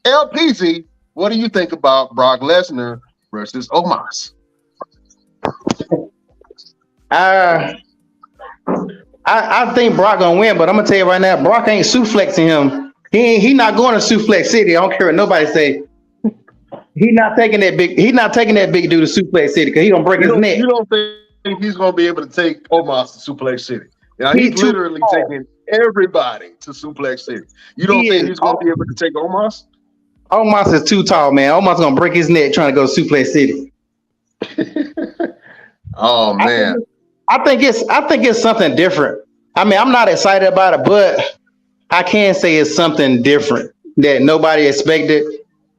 LPZ, what do you think about Brock Lesnar versus Omos? I think Brock gonna win, but I'm gonna tell you right now, Brock ain't suplexing him. He not going to Suplex City. I don't care what nobody say. He's not taking that big dude to Suplex City because he gonna break his neck. You don't think he's gonna be able to take Omos to Suplex City? Now he's literally taking everybody to Suplex City. You don't think he's gonna be able to take Omos? Omos is too tall, man. Omos gonna break his neck trying to go to Suplex City. Oh man. I think it's something different. I mean, I'm not excited about it, but I can say it's something different that nobody expected.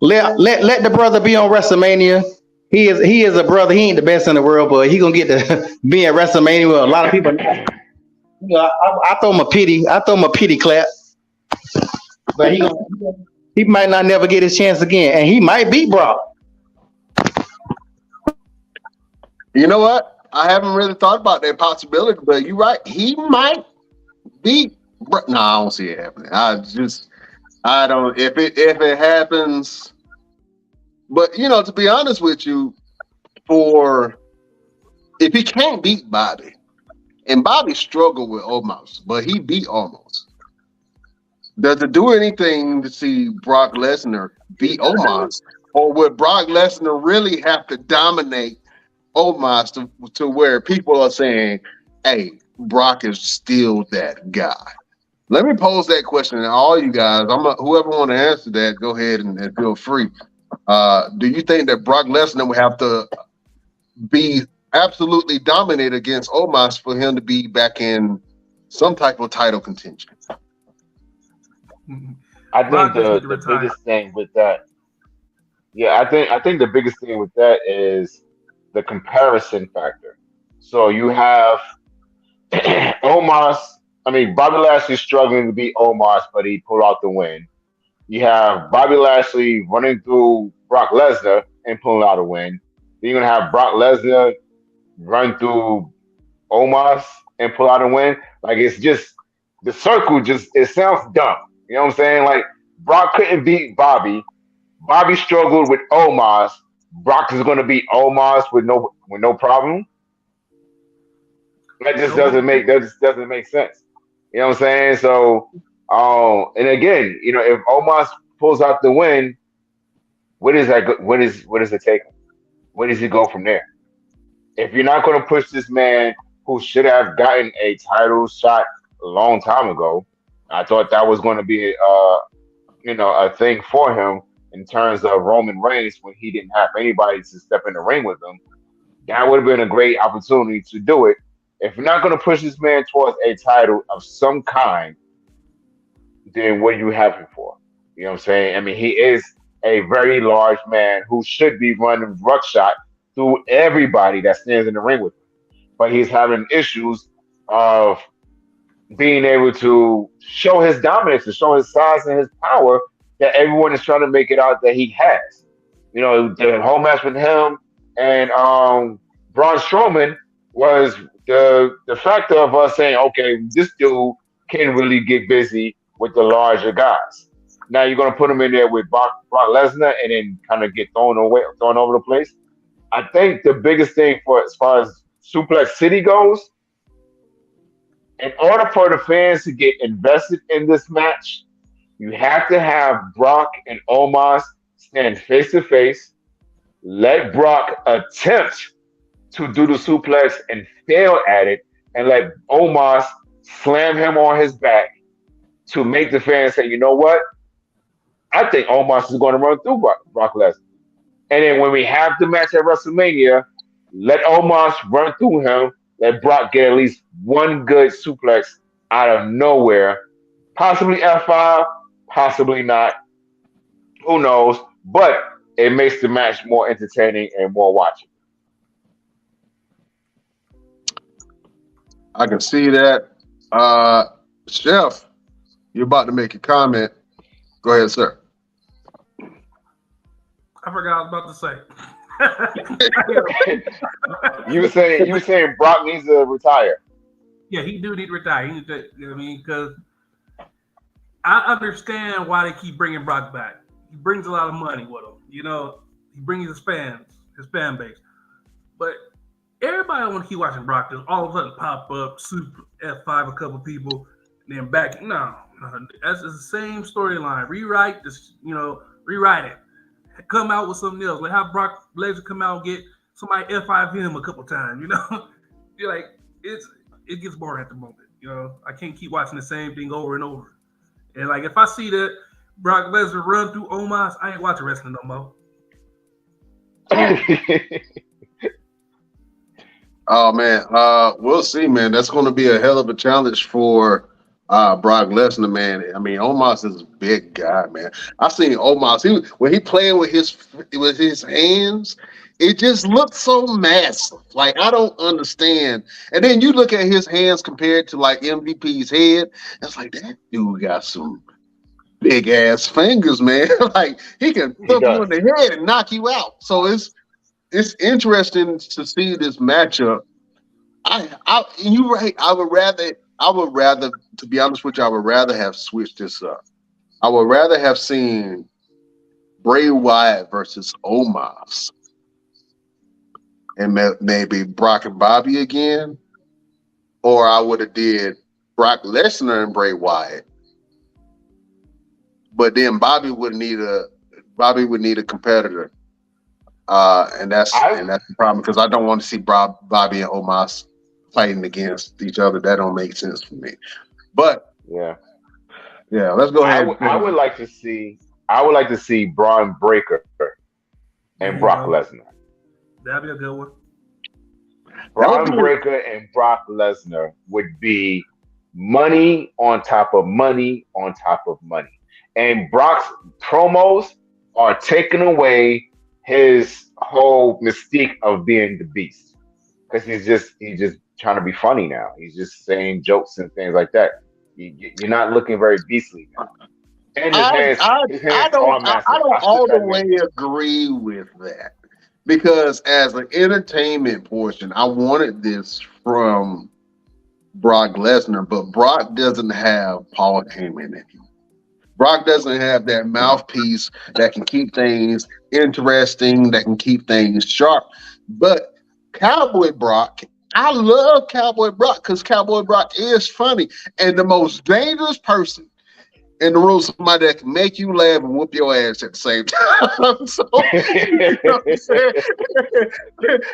Let the brother be on WrestleMania. He is a brother. He ain't the best in the world, but he gonna get to be at WrestleMania with a lot of people. you know, I throw him a pity. I throw him a pity clap. But he might not never get his chance again, and he might beat Brock. You know what? I haven't really thought about that possibility, but you're right. He might beat. No, I don't see it happening. I don't. If it happens, but to be honest with you, if he can't beat Bobby, and Bobby struggled with Omos, but he beat Omos. Does it do anything to see Brock Lesnar beat Omos, or would Brock Lesnar really have to dominate Omos to where people are saying, "Hey, Brock is still that guy"? Let me pose that question to all you guys. Whoever want to answer that, go ahead and feel free. Do you think that Brock Lesnar would have to be absolutely dominant against Omos for him to be back in some type of title contention? I think the biggest thing with that, I think the biggest thing with that is the comparison factor. So you have Omos. I mean, Bobby Lashley struggling to beat Omos, but he pulled out the win. You have Bobby Lashley running through Brock Lesnar and pulling out a win. Then you're gonna have Brock Lesnar run through Omos and pull out a win. Like, it's just the circle. It sounds dumb. You know what I'm saying? Like, Brock couldn't beat Bobby. Bobby struggled with Omos. Brock is going to beat Omos with no problem. That just doesn't make sense. You know what I'm saying? So, and again, if Omos pulls out the win, where does it take him? Where does he go from there? If you're not going to push this man who should have gotten a title shot a long time ago, I thought that was going to be a thing for him in terms of Roman Reigns when he didn't have anybody to step in the ring with him. That would have been a great opportunity to do it. If you're not going to push this man towards a title of some kind, then what do you have him for? You know what I'm saying? I mean, he is a very large man who should be running ruckshot through everybody that stands in the ring with him. But he's having issues of being able to show his dominance, to show his size and his power that everyone is trying to make it out that he has. The whole match with him and Braun Strowman was the factor of us saying, okay, this dude can really get busy with the larger guys. Now you're going to put him in there with Brock Lesnar and then kind of get thrown over the place. I think the biggest thing as far as Suplex City goes, in order for the fans to get invested in this match, you have to have Brock and Omos stand face to face, let Brock attempt to do the suplex and fail at it, and let Omos slam him on his back to make the fans say, you know what? I think Omos is going to run through Brock Lesnar. And then when we have the match at WrestleMania, let Omos run through him, let Brock get at least one good suplex out of nowhere. Possibly F5, possibly not. Who knows? But it makes the match more entertaining and more watchable. I can see that. Chef, you're about to make a comment. Go ahead, sir. I forgot what I was about to say. You were saying Brock needs to retire. Yeah, he do need to retire. He needs to, because I understand why they keep bringing Brock back. He brings a lot of money with him. He brings his fan base. But everybody want to keep watching Brock. Just all of a sudden pop up, super F5 a couple people, and then back. No, that's the same storyline. Rewrite this. Rewrite it. Come out with something else. Like have Brock Lesnar come out and get somebody F5 him a couple times. You're like it gets boring at the moment. I can't keep watching the same thing over and over. And like if I see that Brock Lesnar run through Omos, I ain't watching wrestling no more. Oh man, we'll see, man. That's going to be a hell of a challenge for Brock Lesnar, man. I mean, Omos is a big guy, man. I've seen Omos. When he playing with his hands, It just looks so massive. Like, I don't understand. And then you look at his hands compared to like MVP's head. It's like, that dude got some big ass fingers, man. Like, he can He thump you does. in the head and knock you out. So it's interesting to see this matchup. And you're right. I would rather, to be honest with you, I would rather have switched this up. I would rather have seen Bray Wyatt versus Omos and maybe Brock and Bobby again, or I would have did Brock Lesnar and Bray Wyatt. But then Bobby would need a competitor, and that's the problem, because I don't want to see Bobby and Omos fighting against each other. That don't make sense for me. But Yeah. Let's go ahead. I would like to see Braun Breaker and Brock Lesnar. That'd be a good one. Braun Breaker and Brock Lesnar would be money on top of money on top of money. And Brock's promos are taking away his whole mystique of being the beast. Because he's just trying to be funny now. He's just saying jokes and things like that. You're not looking very beastly now. And I don't all the way agree with that, because as an entertainment portion, I wanted this from Brock Lesnar, but Brock doesn't have Paul Heyman in him. Brock doesn't have that mouthpiece that can keep things interesting, that can keep things sharp. But Cowboy Brock, I love Cowboy Brock because Cowboy Brock is funny. And the most dangerous person in the room is somebody that can make you laugh and whoop your ass at the same time. So, you know what I'm saying?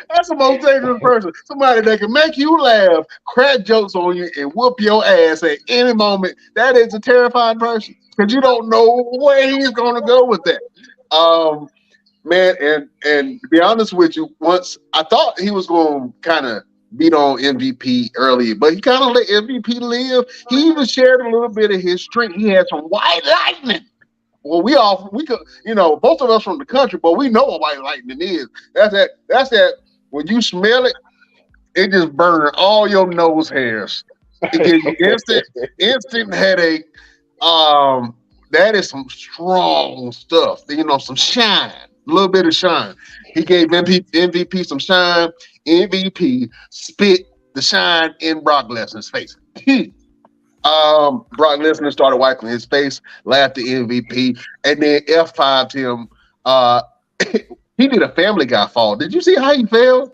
That's the most dangerous person. Somebody that can make you laugh, crack jokes on you, and whoop your ass at any moment. That is a terrifying person, because you don't know where he's going to go with that. Man, and to be honest with you, once I thought he was going to kind of beat on MVP earlier, but he kind of let MVP live. He even shared a little bit of his strength. He had some white lightning. Well, we could, both of us from the country, but we know what white lightning is. That's that. When you smell it, it just burns all your nose hairs. It gives you instant headache. That is some strong stuff. Some shine, a little bit of shine. He gave MVP some shine. MVP spit the shine in Brock Lesnar's face. Brock Lesnar started wiping his face, laughed at MVP, and then F5'd him. He did a Family Guy fall. Did you see how he fell?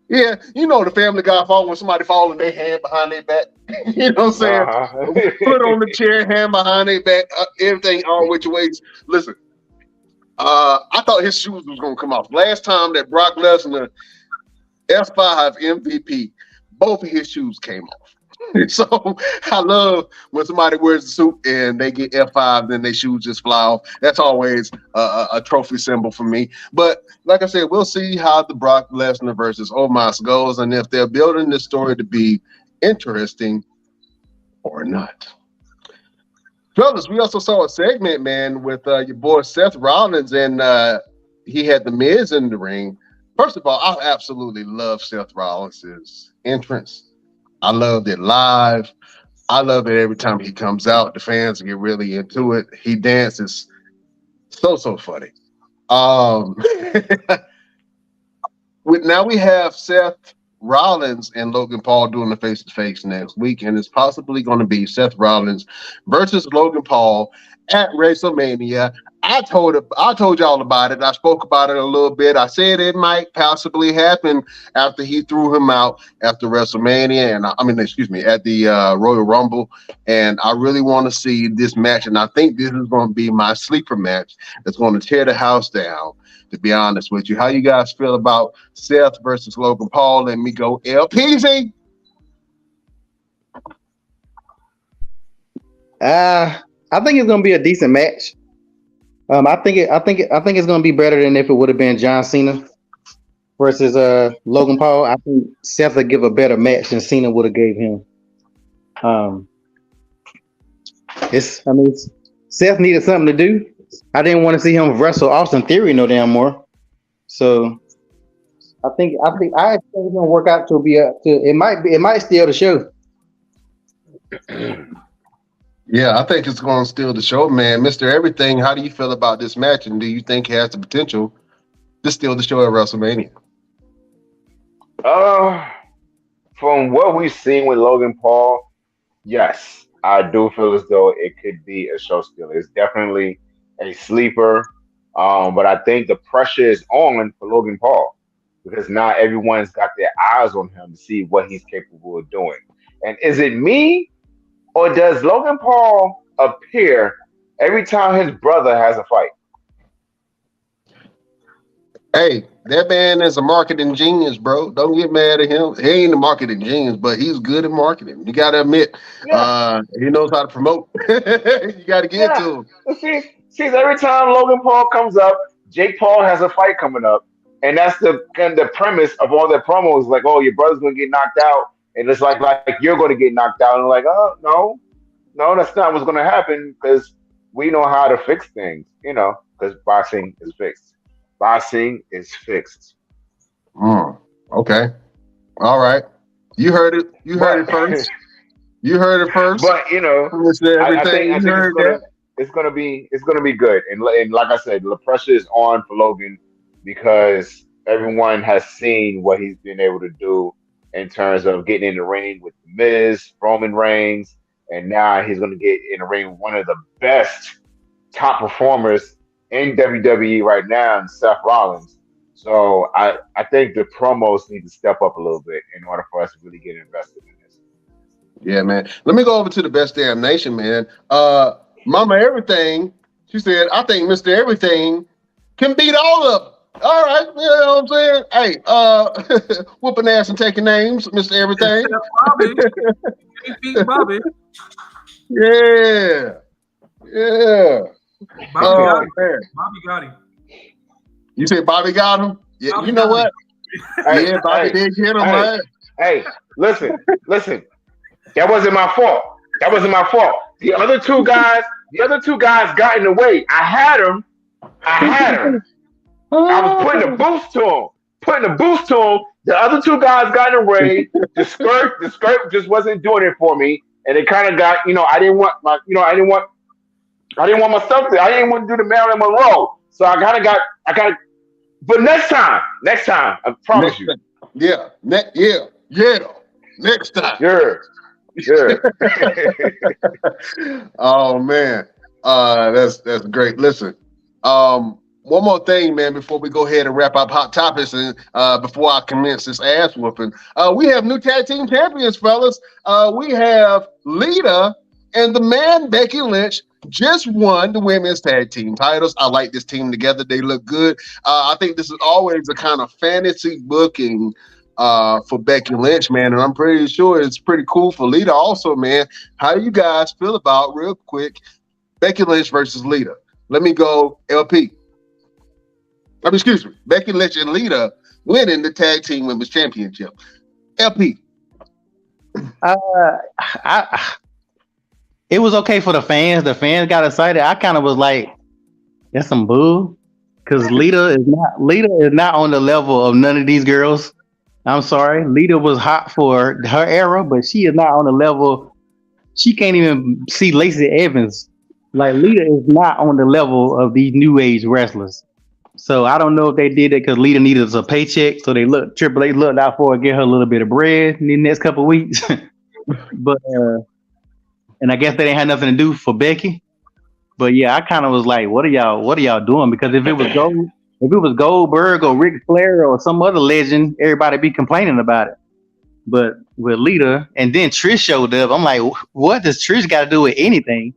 Yeah, the Family Guy fall when somebody falls and their hand behind their back. You know what I'm saying? Put on the chair, hand behind their back, everything all which ways. Listen, I thought his shoes was going to come off. Last time that Brock Lesnar F5 MVP, both of his shoes came off. So I love when somebody wears a suit and they get F5, then their shoes just fly off. That's always a trophy symbol for me. But like I said, we'll see how the Brock Lesnar versus Omos goes, and if they're building this story to be interesting or not. Fellas, we also saw a segment, man, with your boy Seth Rollins, and he had the Miz in the ring. First of all, I absolutely love Seth Rollins' entrance. I loved it live. I love it every time he comes out. The fans get really into it. He dances so funny. Now we have Seth Rollins and Logan Paul doing the face-to-face next week, and it's possibly going to be Seth Rollins versus Logan Paul at WrestleMania. I told y'all about it. I spoke about it a little bit. I said it might possibly happen after he threw him out after WrestleMania, and at the Royal Rumble. And I really want to see this match, and I think this is going to be my sleeper match that's going to tear the house down, to be honest with you. How you guys feel about Seth versus Logan Paul? Let me go LPZ. I think it's going to be a decent match. I think it's going to be better than if it would have been John Cena versus Logan Paul. I think Seth would give a better match than Cena would have gave him. Seth needed something to do. I didn't want to see him wrestle Austin Theory no damn more. So I think I expect it's gonna work out to be it might steal the show. Yeah, I think it's going to steal the show, man. Mr. Everything, how do you feel about this match, and do you think it has the potential to steal the show at WrestleMania? Uh, from what we've seen with Logan Paul, yes, I do feel as though it could be a show stealer. It's definitely a sleeper. But I think the pressure is on for Logan Paul because now everyone's got their eyes on him to see what he's capable of doing. And is it me or does Logan Paul appear every time his brother has a fight? Hey, that man is a marketing genius, bro. Don't get mad at him. He ain't a marketing genius, but he's good at marketing. You got to admit, Yeah, he knows how to promote. You got to get yeah. to him. See, every time Logan Paul comes up, Jake Paul has a fight coming up, and that's the kind of the premise of all their promos. Like, oh, your brother's gonna get knocked out, and it's like you're gonna get knocked out, and like, oh no, no, that's not what's gonna happen because we know how to fix things, because boxing is fixed. Boxing is fixed. Okay. All right. You heard it. You heard it first. You heard it first. But I think You heard that. it's gonna be good. And like I said, the pressure is on for Logan because everyone has seen what he's been able to do in terms of getting in the ring with The Miz, Roman Reigns, and now he's gonna get in the ring with one of the best top performers in WWE right now, and Seth Rollins. So I think the promos need to step up a little bit in order for us to really get invested in this. Yeah, man. Let me go over to the best damn nation, man. Mama Everything, she said, I think Mr. Everything can beat all of them. All right, you know what I'm saying? Hey, whooping ass and taking names, Mr. Everything. Bobby. Beat Bobby. Yeah. Bobby Man. got him. You say Bobby got him? Yeah, Bobby you know what? Hey, Yeah, Bobby did get him, man. Hey, listen. That wasn't my fault. The other two guys got in the way. I had them. I was putting a boost to him. The other two guys got in the way. The skirt just wasn't doing it for me, and it kind of got. I didn't want my stuff there. I didn't want to do the Marilyn Monroe, so I got. But next time, I promise you. Yeah. Next time. Yeah. Oh man, that's great. Listen, one more thing, man, before we go ahead and wrap up hot topics, and before I commence this ass whooping, we have new tag team champions, fellas. We have Lita and the man Becky Lynch just won the women's tag team titles. I like this team together. They look good. I think this is always a kind of fantasy booking for Becky Lynch, man, and I'm pretty sure it's pretty cool for Lita also, man. How do you guys feel about, real quick, Becky Lynch versus Lita? Let me go LP. Excuse me. Becky Lynch and Lita winning the tag team women's championship. LP. It was okay for the fans. The fans got excited. I kind of was like, that's some boo. Because Lita is not on the level of none of these girls. I'm sorry. Lita was hot for her era, but she is not on the level. She can't even see Lacey Evans. Like, Lita is not on the level of these new age wrestlers. So I don't know if they did it because Lita needed a paycheck. So Triple H looked out for her, get her a little bit of bread in the next couple of weeks. But and I guess they didn't have nothing to do for Becky. But yeah, I kind of was like, what are y'all doing? Because if it was Goldberg or Ric Flair or some other legend, everybody be complaining about it. But with Lita, and then Trish showed up, I'm like, what does Trish got to do with anything?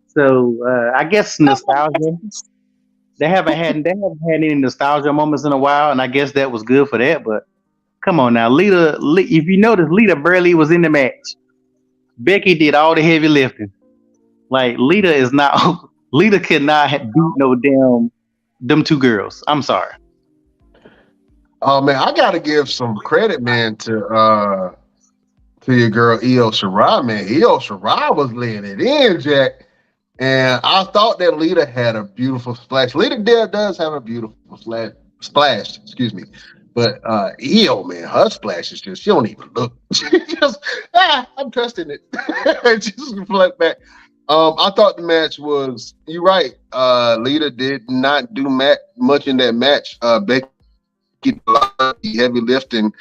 So I guess nostalgia. They haven't had any nostalgia moments in a while, and I guess that was good for that. But come on now, Lita. If you notice, Lita barely was in the match. Becky did all the heavy lifting. Like, Lita could not beat no damn them two girls. I'm sorry. Oh man, I gotta give some credit, man, to your girl Io Shirai, man. Io Shirai was laying it in, Jack. And I thought that Lita had a beautiful splash. Lita does have a beautiful splash, excuse me. But Io, man, her splash is just, she don't even look. She just, I'm trusting it. Just reflect back. I thought the match was, you're right. Lita did not do much in that match. Becky did a lot of the heavy lifting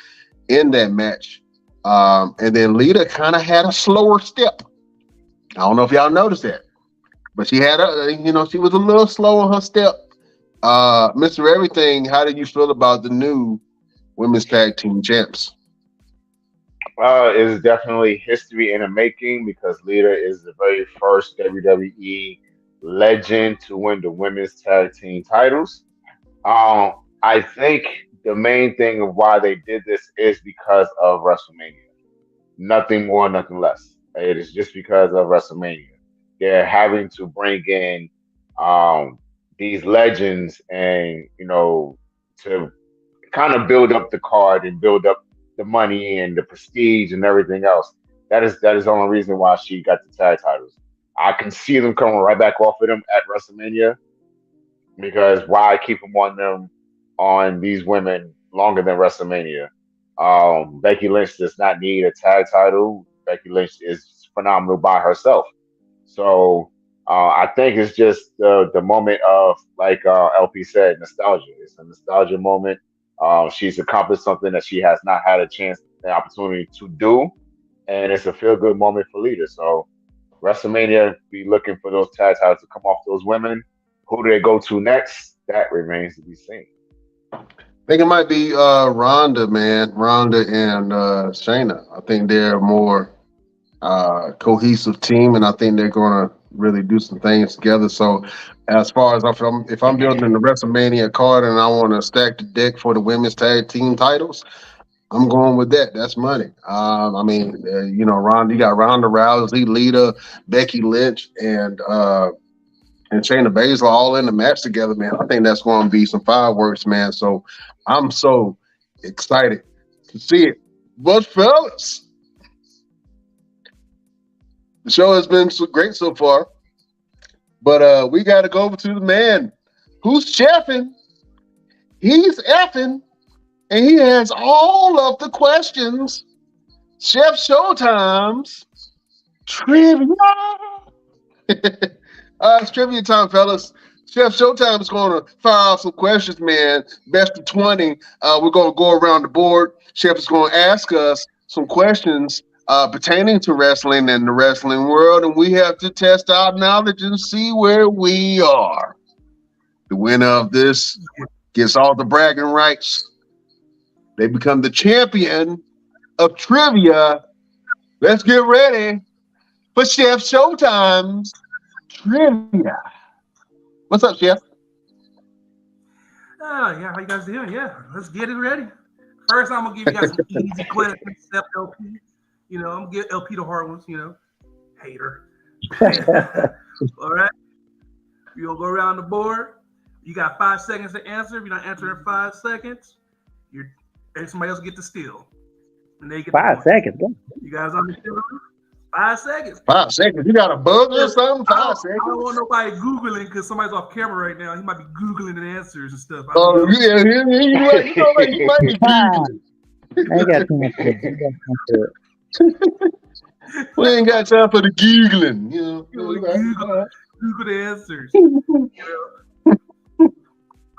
in that match. And then Lita kind of had a slower step. I don't know if y'all noticed that, but she had she was a little slow on her step. Mr. Everything, how did you feel about the new women's tag team champs? Is definitely history in the making because Lita is the very first WWE legend to win the women's tag team titles. I think the main thing of why they did this is because of WrestleMania. Nothing more, nothing less. It is just because of WrestleMania. They're having to bring in um, these legends and to kind of build up the card and build up the money and the prestige and everything else. That is the only reason why she got the tag titles. I can see them coming right back off of them at WrestleMania because why keep them on these women longer than WrestleMania? Becky Lynch does not need a tag title. Becky Lynch is phenomenal by herself. So I think it's just the moment of, like LP said, nostalgia. It's a nostalgia moment. She's accomplished something that she has not had the opportunity to do, and it's a feel good moment for Lita. So WrestleMania, be looking for those tag titles to come off those women. Who do they go to next? That remains to be seen. I think it might be Ronda, man. Ronda and Shayna. I think they're more cohesive team, and I think they're going to really do some things together. So, as far as if I'm building the WrestleMania card and I want to stack the deck for the women's tag team titles, I'm going with that. That's money. Ronda, you got Ronda Rousey, Lita, Becky Lynch, and Shayna Baszler all in the match together, man. I think that's going to be some fireworks, man. So I'm so excited to see it. But fellas, the show has been so great so far, but we got to go over to the man who's chefing. He's effing, and he has all of the questions. Chef Showtime's trivia. It's trivia time, fellas. Chef Showtime is going to fire off some questions, man. Best of 20. We're going to go around the board. Chef is going to ask us some questions pertaining to wrestling and the wrestling world, and we have to test our knowledge and see where we are. The winner of this gets all the bragging rights. They become the champion of trivia. Let's get ready for Chef Showtime's trivia. What's up, Chef? Yeah, how you guys doing? Yeah, let's get it ready. First, I'm gonna give you guys some easy questions, except LP. I'm gonna get LP the hard ones. Hater. All right, we're gonna go around the board. You got 5 seconds to answer. If you're not answering in 5 seconds, somebody else get to steal. And they get 5 seconds. You guys understand? 5 seconds. 5 seconds. You got a bug or something? 5 seconds. I don't want nobody Googling because somebody's off camera right now. He might be Googling the answers and stuff. Oh, yeah. You might be Googling. I got too much to it. We ain't got time for the Googling. Google the answers.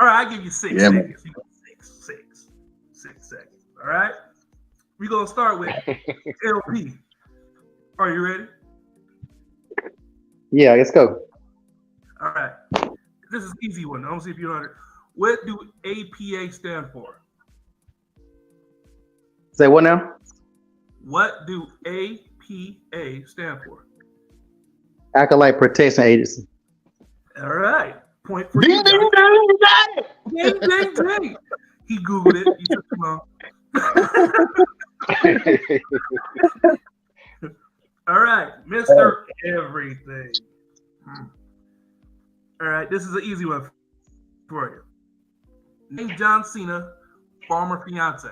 All right, I'll give you 6 seconds. You got 6 seconds. All right? We're going to start with LP. Are you ready? Yeah, let's go. All right. This is an easy one. I don't see if you know it. What do APA stand for? Say what now? What do APA stand for? Acolyte Protection Agency. All right. Point for Ding, you. ding, ding, you got it. Ding, ding, ding. He Googled it. He took too long. All right, Mr. Everything. All right, this is an easy one for you. Name John Cena, former fiance.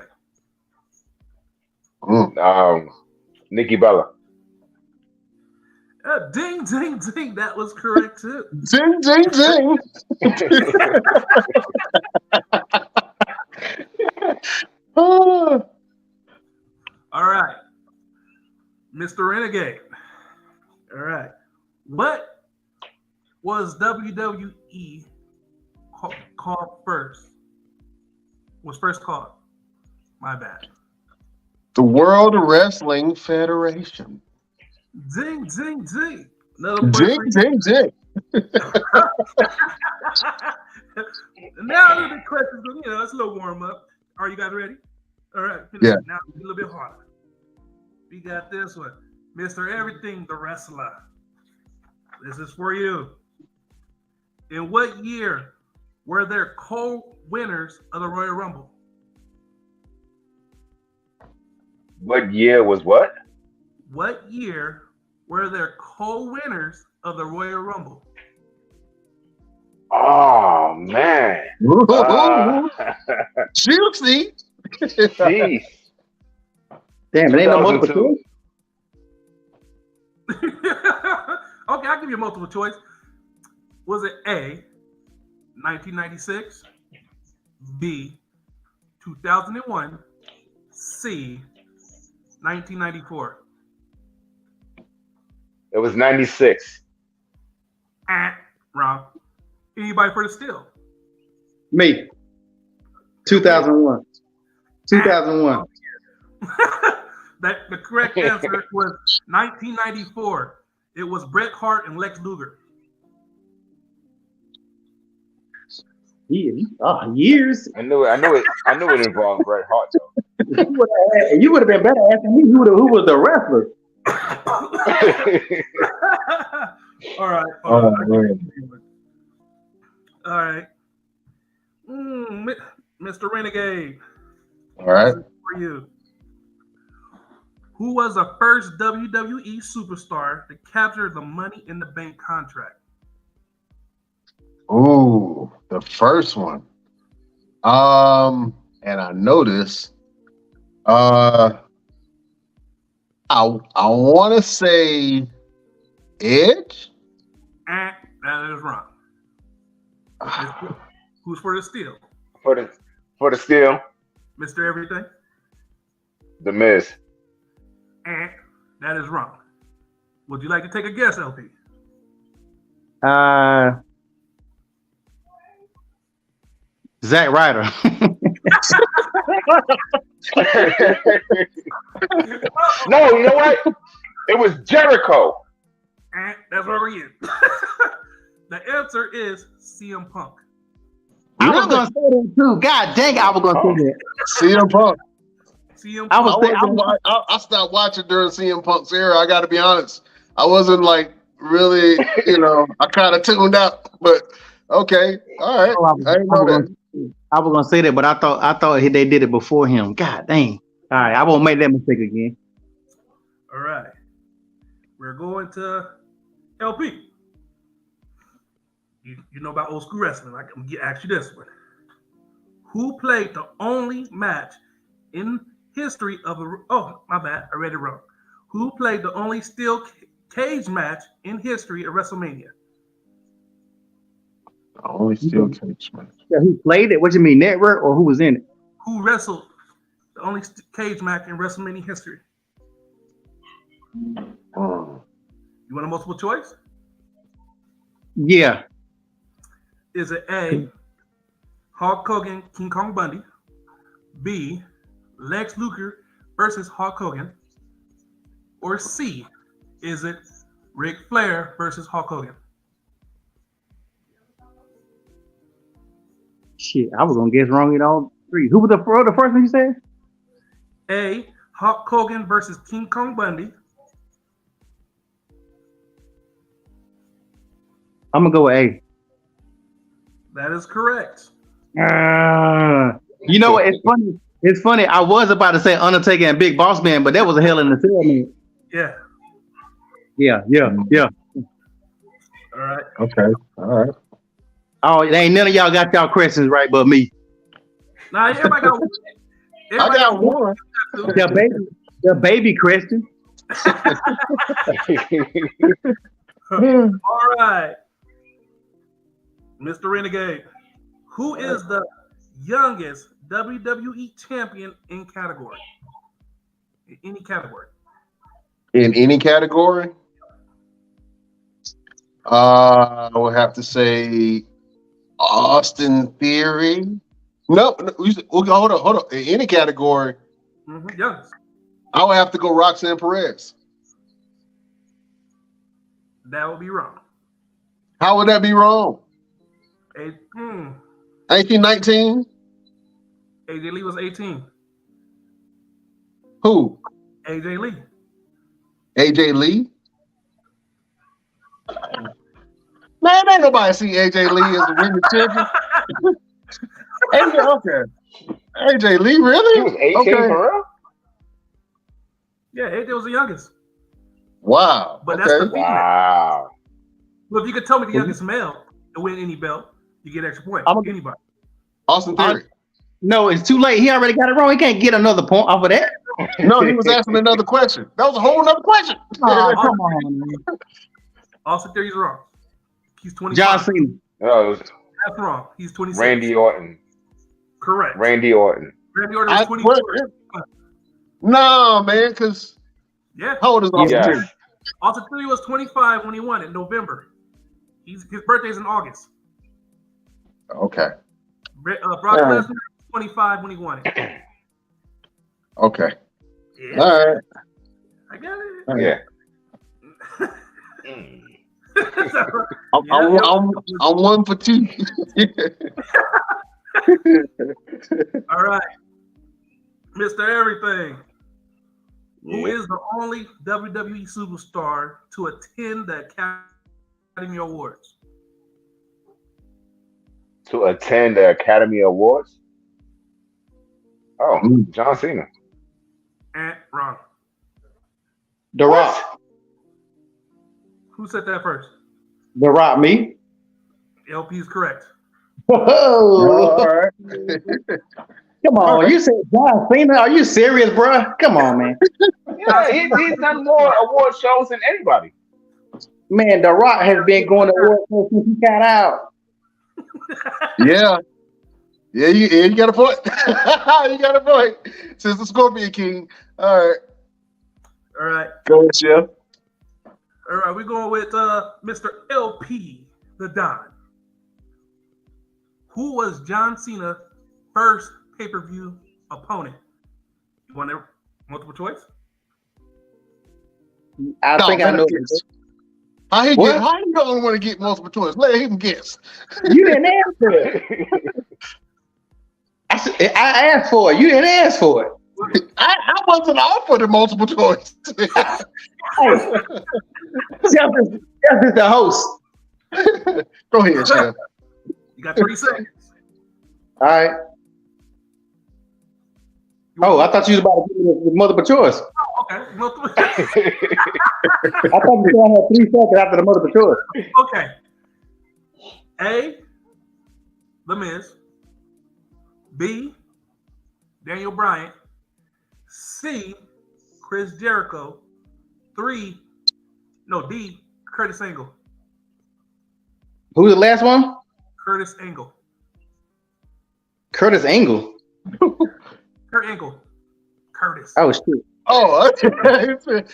Nikki Bella. Ding, ding, ding. That was correct too. Ding, ding, ding. Oh, All right. Mr. Renegade. All right. What was WWE called first? Was first called? My bad. the World Wrestling Federation. Zing, zing, zing. Another point Jing, for you. jing, jing. Now the questions, it's a little warm up. Are you guys ready? All right. Yeah. Now it's a little bit harder. We got this one. Mr. Everything, the wrestler. This is for you. In what year were there co-winners of the Royal Rumble? What year was what? What year were there co-winners of the Royal Rumble? Oh man. Juicy. Jeez. Damn, it ain't no multiple 2002. choice. Okay, I'll give you a multiple choice. Was it A, 1996, B, 2001, C, 1994? It was 96. Wrong. Anybody for the steal? Me. 2001. 2001. The correct answer was 1994. It was Bret Hart and Lex Luger. Years. I knew it involved Bret Hart though. You would have been better asking me who was the wrestler. All right. Oh, man. All right. Mr. Renegade. All right. This is for you. Who was the first WWE superstar to capture the Money in the Bank contract? Ooh, the first one. And I know this. I want to say Edge. That is wrong. Who's for the steal? For the steal, Mr. Everything? The Miz. That is wrong. Would you like to take a guess, LP? Zack Ryder. No, you know what? It was Jericho. That's where we is. The answer is CM Punk. I was gonna say that too. God dang it, I was gonna say that. CM Punk. CM I Punk. I stopped watching during CM Punk's era. I got to be honest. I wasn't like really, I kind of tuned out. But okay, all right. I didn't know that. I was gonna say that, but I thought they did it before him. God dang. All right, I won't make that mistake again. All right. We're going to LP. You know about old school wrestling. I'm going to ask you this one. Who played the only match in history of a... Oh, my bad. I read it wrong. Who played the only steel cage match in history of WrestleMania? Only steel cage match. Yeah, who played it? What you mean, network or who was in it? Who wrestled the only cage match in WrestleMania history? Oh. You want a multiple choice? Yeah. Is it A, Hulk Hogan, King Kong Bundy? B, Lex Luger versus Hulk Hogan? Or C, is it Ric Flair versus Hulk Hogan? Shit, I was gonna guess wrong in all three. Who was the first one you said? A, Hulk Hogan versus King Kong Bundy. I'm gonna go with A. That is correct. You know what? It's funny. It's funny. I was about to say Undertaker and Big Boss Man, but that was a Hell in a Cell man. Yeah. Yeah. All right. Okay. All right. Oh, ain't none of y'all got y'all questions right but me. Now everybody got one. I got one. The baby question. All right. Mr. Renegade, who is the youngest WWE champion in category. In any category. In any category? I would have to say Austin Theory. No, hold on. In any category, Yes. I would have to go Roxanne Perez. That would be wrong. How would that be wrong? 1819? AJ Lee was 18. Who? AJ Lee. AJ Lee? Man, ain't nobody see AJ Lee as a women's champion. Okay. AJ Lee, really? He was 18 for real? Yeah, AJ was the youngest. Wow. But that's the female. Wow. Well, if you could tell me the youngest male to win any belt, you get extra points. Anybody. Austin Theory. No, it's too late. He already got it wrong. He can't get another point off of that. No, he was asking another question. That was a whole other question. Oh, come on, man. Austin Theory's wrong. He's 25. John Cena. No, it was That's wrong. He's 26. Randy Orton. Correct. Randy Orton. Randy Orton was 24. No, man, because Yeah. how old is Austin Theory? Austin Theory was 25 when he won it in November. His birthday's in August. Okay. Brock Lesnar was 25 when he won it. Okay. Yeah. All right. I got it. Yeah. I'm 1 for 2. All right. Mr. Everything. Who is the only WWE superstar to attend the Academy Awards? To attend the Academy Awards? Oh, John Cena. And wrong. The Rock. Who said that first? The Rock, me. LP is correct. Oh, All right. come on. You said John Cena? Are you serious, bro? Come on, man. Yeah, he's done more award shows than anybody. Man, The Rock has been going to awards since he got out. Yeah. Yeah, you got a point. You got a point. Since the Scorpion King. All right. All right. Go ahead, Chef. All right. We're going with Mr. LP, the Don. Who was John Cena's first pay-per-view opponent? You want a multiple choice? I think I know. How you don't want to get multiple choice? Let him guess. You didn't answer it. I asked for it. You didn't ask for it. I wasn't offered the multiple choice. Hey, Jeff is the host. Go ahead, Chef. You got 30 seconds. All right. Oh, I thought you was about to give me the multiple choice. Oh, okay. Multiple. I thought you still had 3 seconds after the multiple choice. Okay. A, The Miz. B, Daniel Bryan. C, Chris Jericho. D, Curtis Angle. Who's the last one? Curtis Angle. Curtis Angle. Kurt Angle. Curtis. Oh, shit. Oh,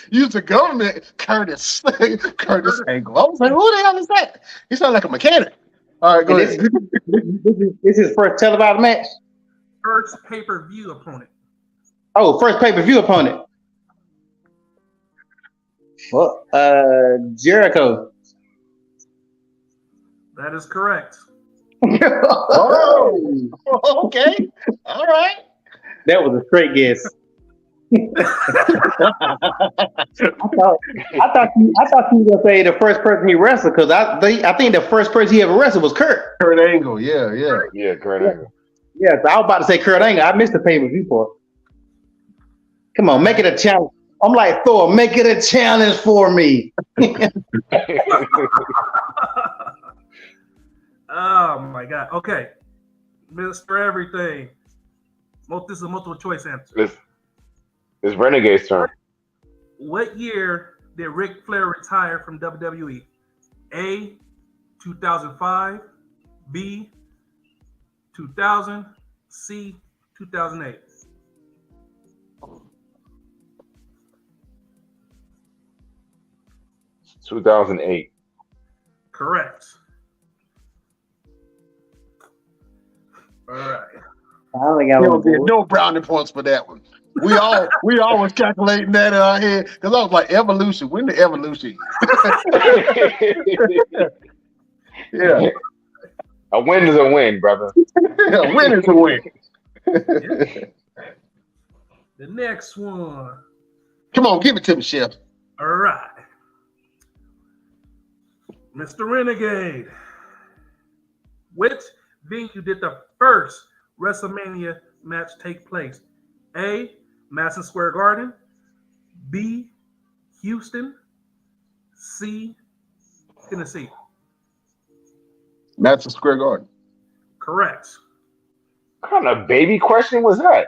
use the government, Curtis. Curtis Angle. I was like, who the hell is that? He sounds like a mechanic. All right, go ahead. This is his first televised match? First pay-per-view opponent. Oh, first pay-per-view opponent. Well, Jericho. That is correct. Oh, okay. All right. That was a straight guess. I thought you were gonna say the first person he wrestled, because I think the first person he ever wrestled was Kurt. Kurt Angle, yeah. Yeah, Kurt Angle. Yeah, so I was about to say Kurt Angle. I missed the pay-per-view part. Come on, make it a challenge. I'm like Thor, make it a challenge for me. Oh my God. Okay. Mr. Everything. This is a multiple choice answer. It's Renegade's turn. What year did Ric Flair retire from WWE? A, 2005. B, 2000. C, 2008. $2008. Correct. All right. I only got You one. don't get no brownie points for that one. We always calculating that in our head because I was like, evolution. When the evolution? Yeah, A win is a win, brother. yeah. Win is a win. The next one. Come on, give it to me, Chef. All right. Mr. Renegade. Which venue did the first WrestleMania match take place? A, Madison Square Garden. B, Houston. C, Tennessee. Madison Square Garden. Correct. What kind of baby question was that?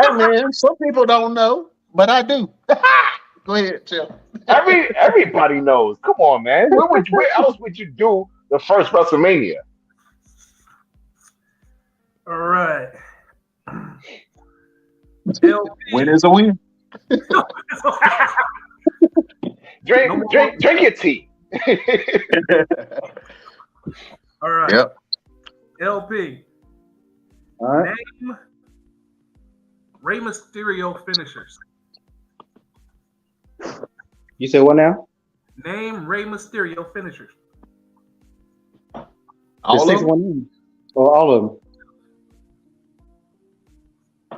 Hey man, some people don't know, but I do. Go ahead, Chef. Everybody knows. Come on, man. Where else would you do the first WrestleMania? All right. LP. Win is a win. Drink your tea. All right. Yep. LP. All right. Name Rey Mysterio finishers. You said what now? Name Rey Mysterio finishers. The All of them? 619. Or all of them.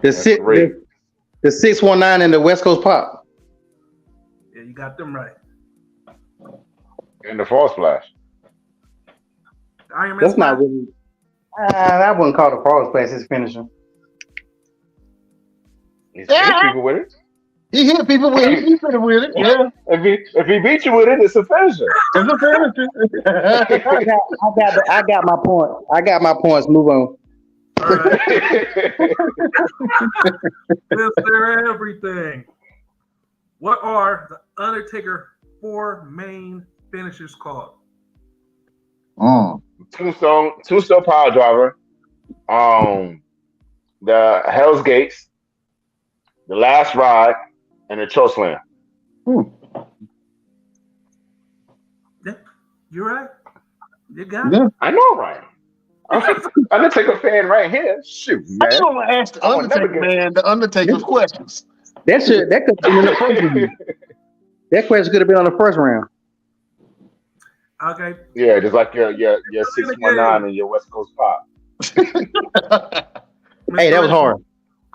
That's great. The 619 and the West Coast Pop. Yeah, you got them right. And the false splash. Iron Man. That's not really. I wouldn't call the Forest Place his finisher. He's beat people with it. He hit people with it. He hit it with it. Yeah. If he beat you with it, it's a finisher. It's a finisher. I got my point. I got my points. Move on. All right. Mr. Everything. What are the Undertaker 4 main finishers called? Tombstone power driver. The Hell's Gates, the Last Ride, and the Choke Slam. Yeah, you're right. You got it. Yeah. I know, right? Undertaker fan right here. Shoot, I man. just want to ask the I would never Undertaker get- man the Undertaker's questions. That could have been in the first round. That question could have been on the first round. Okay. Yeah, just like your 619 and your West Coast Pop. Hey, that was hard.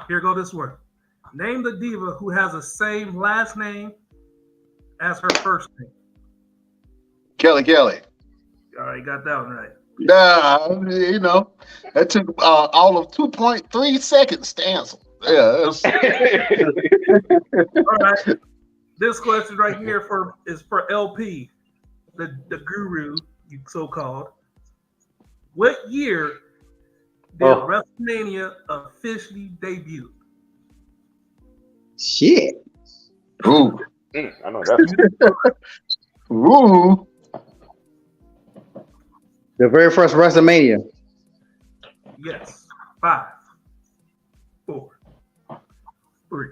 Here go this one. Name the diva who has the same last name as her first name. Kelly. All right, got that one right. Nah, you know, that took all of 2.3 seconds to answer. Yeah. All right. This question right here is for LP, the guru, you so-called. What year did WrestleMania officially debut? Shit. Ooh. I know that. Ooh. The very first WrestleMania. Yes. 5, 4, 3,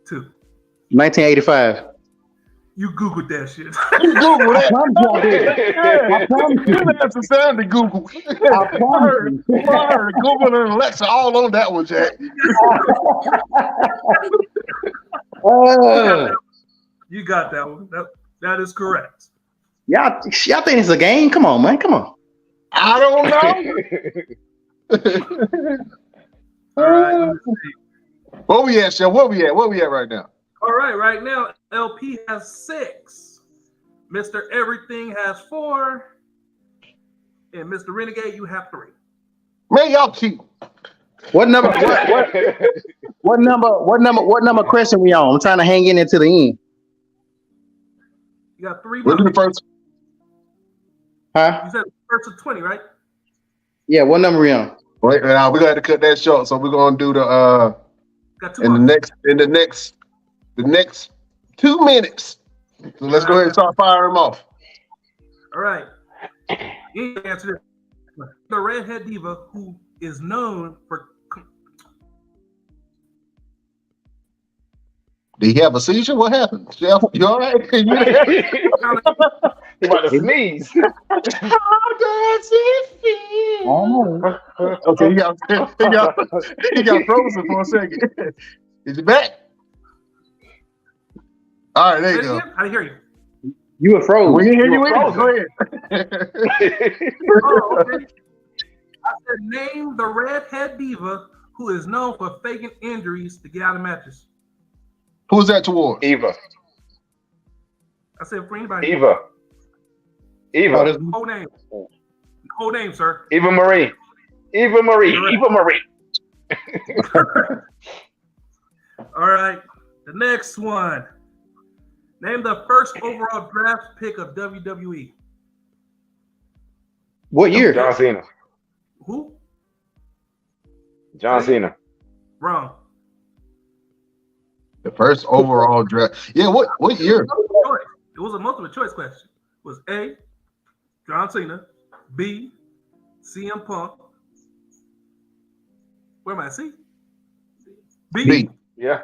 2. 1985. You Googled that shit. You Google that. I promise you. You didn't have to sound to Google. I promise you. I heard Google and Alexa all on that one, Jack. You got that one. That is correct. Y'all think it's a game? Come on, man. Come on. I don't know. All right. Let me see. Where we at, Chef? Where we at right now? All right now, LP has 6. Mr. Everything has 4. And Mr. Renegade, you have 3. Man, y'all cheat. What number? What number question we on? I'm trying to hang in there to the end. You got 3 We'll do the numbers. first. Huh? You said first to 20, right? Yeah. What number we on? Wait, now we got to cut that short, so we're gonna do the Got 2 in more. the next 2 minutes. So let's go ahead and start firing them off. All right. You answer this. The redhead diva who is known for. Do you have a seizure? What happened, Jeff? You all right? He about to sneeze. How does it feel? Okay, he got frozen for a second. Is he back? All right, there you go. I didn't hear you. You were frozen. We didn't hear you either. frozen. Go ahead. Oh, okay. I said, name the redhead diva who is known for faking injuries to get out of matches. Who's that towards? Eva. I said for anybody. Eva. Eva. Whole name. Whole name, sir. Eva Marie. Eva Marie. Eva Marie. All right. The next one. Name the first overall draft pick of WWE. What year? John Cena. Who? John Cena. Wrong. The first overall draft. Yeah, what year? It was a multiple choice question. It was A, John Cena, B, CM Punk. Where am I? C? B. Yeah.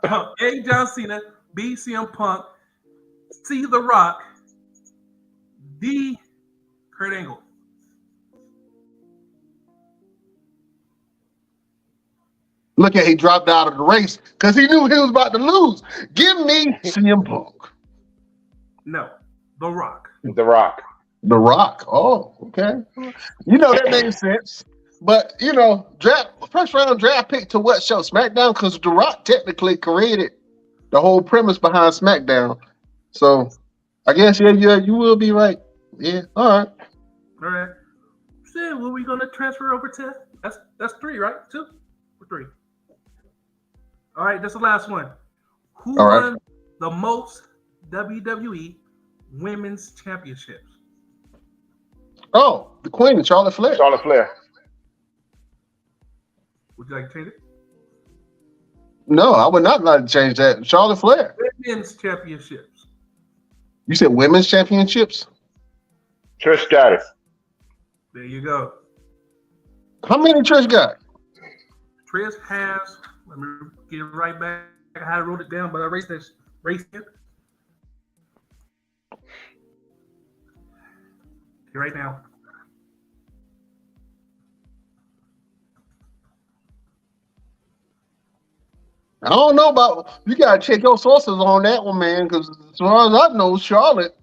A, John Cena, B, CM Punk, C, The Rock, D, Kurt Angle. Look at he dropped out of the race because he knew he was about to lose. Give me CM Punk. No, The Rock. The Rock. The Rock. Oh, okay. You know that makes sense. But first round draft pick to what show? SmackDown, because The Rock technically created the whole premise behind SmackDown. So I guess you will be right. Yeah. All right. All right. So what are we gonna transfer over to? That's 3, right? 2 or 3. All right, that's the last one. Who won the most WWE Women's Championships? Oh, the Queen, Charlotte Flair. Charlotte Flair. Would you like to change it? No, I would not like to change that. Charlotte Flair. Women's Championships. You said women's championships? Trish Stratus. There you go. How many Trish got? Trish has, let me get it right back. I wrote it down, but I erased it. Right now. I don't know about, you got to check your sources on that one, man, because as far as I know, Charlotte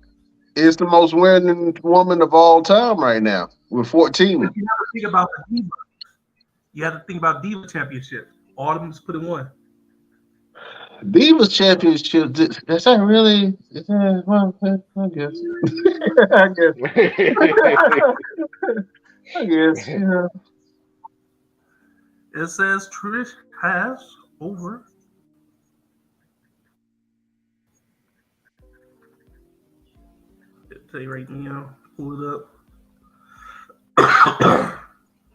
is the most winning woman of all time right now with 14. You have to think about the Diva. You have to think about Diva Championship. All of them is put in one. Divas Championship, is that really? Well, I guess. I guess, It says Trish has over. I'll tell you right now. Pull it up.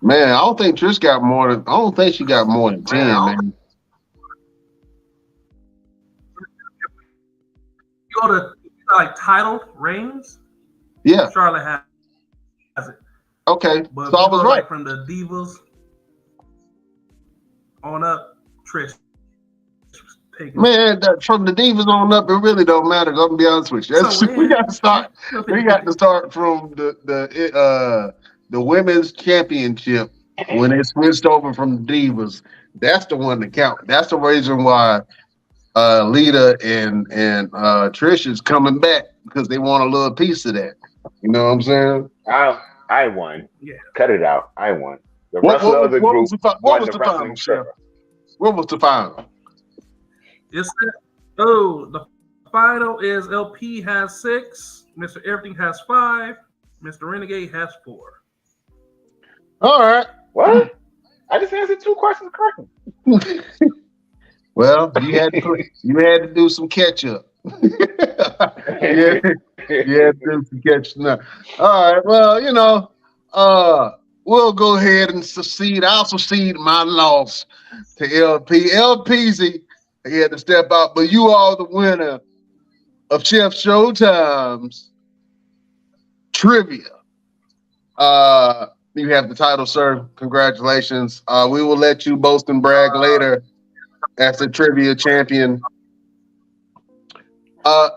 Man, I don't think Trish got more than. I don't think she got more than 10, man. You go to like title reigns. Yeah. Charlotte has it. Okay. But so I was right. Like from the Divas on up, Trish. Man, from the Divas on up, it really don't matter. I'm gonna be honest with you. We got to start. We got to start from the women's championship when it switched over from the Divas. That's the one to count. That's the reason why Lita and Trish is coming back, because they want a little piece of that. You know what I'm saying? I won. Yeah. Cut it out. I won. The rest of the group what was the final, Chef? What was the final? The final is LP has 6, Mr. Everything has 5, Mr. Renegade has 4. All right. What? I just answered 2 questions correctly. Well, you had to do some catch up. You had to do some catching up. All right. Well, we'll go ahead and succeed. I'll succeed my loss to LP. LPZ, he had to step out, but you are the winner of Chef Showtime's trivia. You have the title, sir. Congratulations. We will let you boast and brag later as the trivia champion. Uh,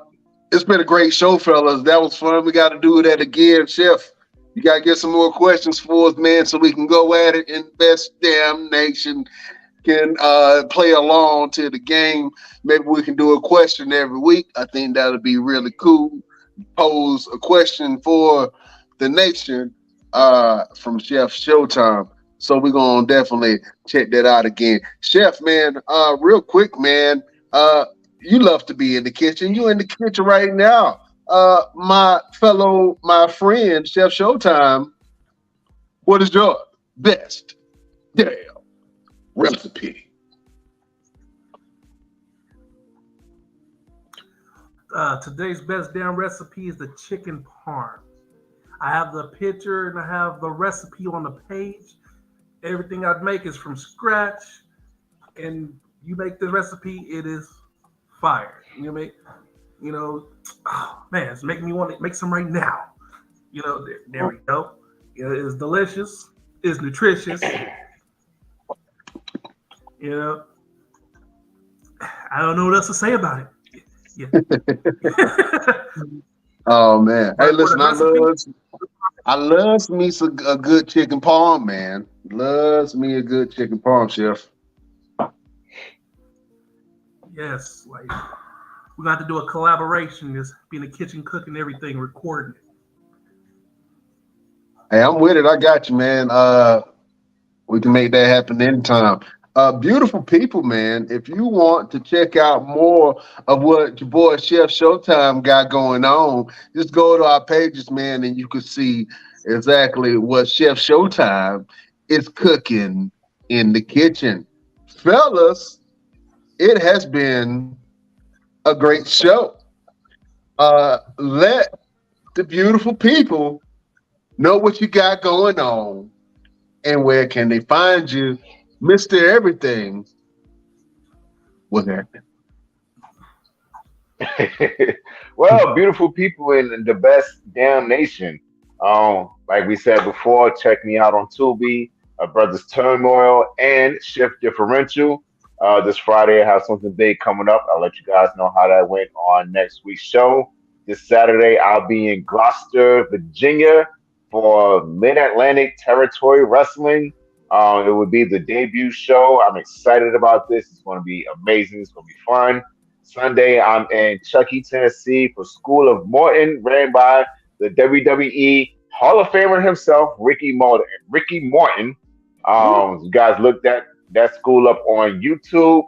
it's been a great show, fellas. That was fun. We got to do that again, Chef. You got to get some more questions for us, man, so we can go at it and best damn nation can play along to the game. Maybe we can do a question every week. I think that'll be really cool. Pose a question for the nation from Chef Showtime. So we're gonna definitely check that out again. Chef, man, real quick, man. You love to be in the kitchen. You in the kitchen right now. My friend, Chef Showtime, what is your best damn recipe? Today's best damn recipe is the chicken parm. I have the picture and I have the recipe on the page. Everything I make is from scratch, and you make the recipe, it is fire. Oh man, it's making me want to make some right now. There we go. It's delicious. It's nutritious. I don't know what else to say about it. Yeah. Oh man! Hey, listen, I love me a good chicken parm, man. Loves me a good chicken parm, Chef. Yes, like we're gonna have to do a collaboration. Just be in the kitchen cooking everything, recording it. Hey, I'm with it. I got you, man. We can make that happen anytime. Beautiful people, man. If you want to check out more of what your boy Chef Showtime got going on, just go to our pages, man, and you can see exactly what Chef Showtime is cooking in the kitchen. Fellas, it has been a great show. Let the beautiful people know what you got going on and where can they find you, Mr. Everything. What's happening? Well, beautiful people in the best damn nation. Like we said before, check me out on Tubi, Brothers Turmoil, and Shift Differential. This Friday, I have something big coming up. I'll let you guys know how that went on next week's show. This Saturday, I'll be in Gloucester, Virginia for Mid Atlantic Territory Wrestling. It would be the debut show. I'm excited about this. It's going to be amazing. It's going to be fun. Sunday, I'm in Chuckey, Tennessee for School of Morton, ran by the WWE Hall of Famer himself, Ricky Morton. You guys looked at that school up on YouTube.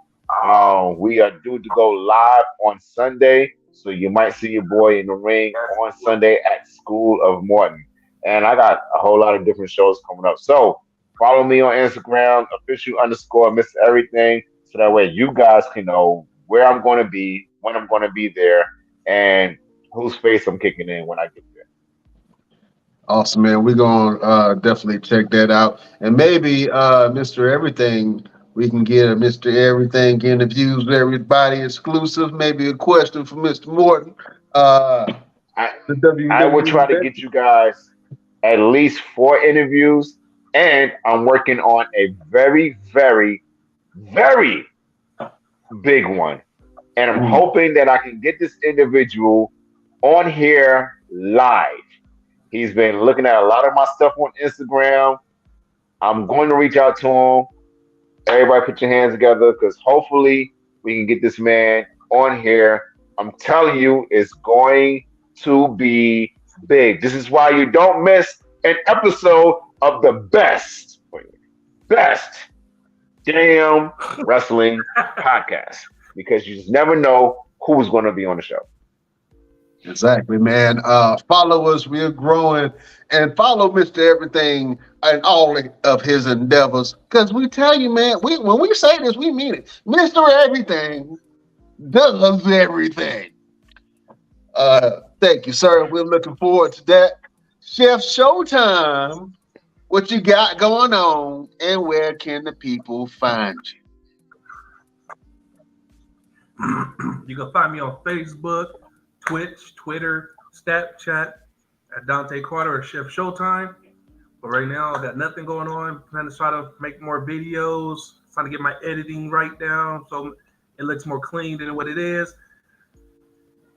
We are due to go live on Sunday, so you might see your boy in the ring on Sunday at School of Morton. And I got a whole lot of different shows coming up. So follow me on Instagram, official_Mr. Everything, so that way you guys can know where I'm going to be, when I'm going to be there, and whose face I'm kicking in when I get there. Awesome, man. We're going to definitely check that out. And maybe, Mr. Everything, we can get a Mr. Everything interviews everybody exclusive, maybe a question for Mr. Morton. I will try to get you guys at least 4 interviews, and I'm working on a very, very, very big one. And I'm hoping that I can get this individual on here live. He's been looking at a lot of my stuff on Instagram. I'm going to reach out to him. Everybody put your hands together because hopefully we can get this man on here. I'm telling you, it's going to be big. This is why you don't miss an episode of the best damn wrestling podcast, because you just never know who's going to be on the show. Exactly, man. Follow us. We're growing. And follow Mr. Everything and all of his endeavors. Because we tell you, man, when we say this, we mean it. Mr. Everything does everything. Thank you, sir. We're looking forward to that. Chef Showtime, what you got going on and where can the people find you? You can find me on Facebook, Twitch, Twitter, Snapchat at Dante Carter or Chef Showtime. But right now, I got nothing going on. Plan to try to make more videos. Trying to get my editing right down so it looks more clean than what it is.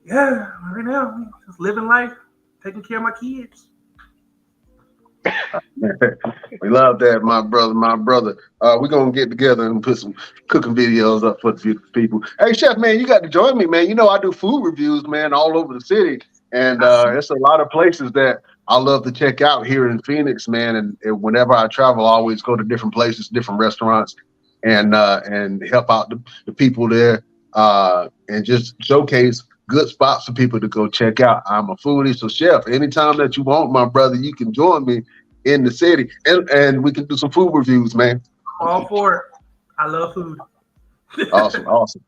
Yeah, right now, just living life, taking care of my kids. We love that, my brother, my brother. We're gonna get together and put some cooking videos up for the beautiful people. Hey, Chef, man, you got to join me, man. You know I do food reviews, man, all over the city, and it's a lot of places that I love to check out here in Phoenix, man. And whenever I travel, I always go to different places, different restaurants, and help out the people there, and just showcase good spots for people to go check out. I'm a foodie, so Chef, anytime that you want, my brother, you can join me in the city, and we can do some food reviews, man. All for it. I love food. Awesome, awesome.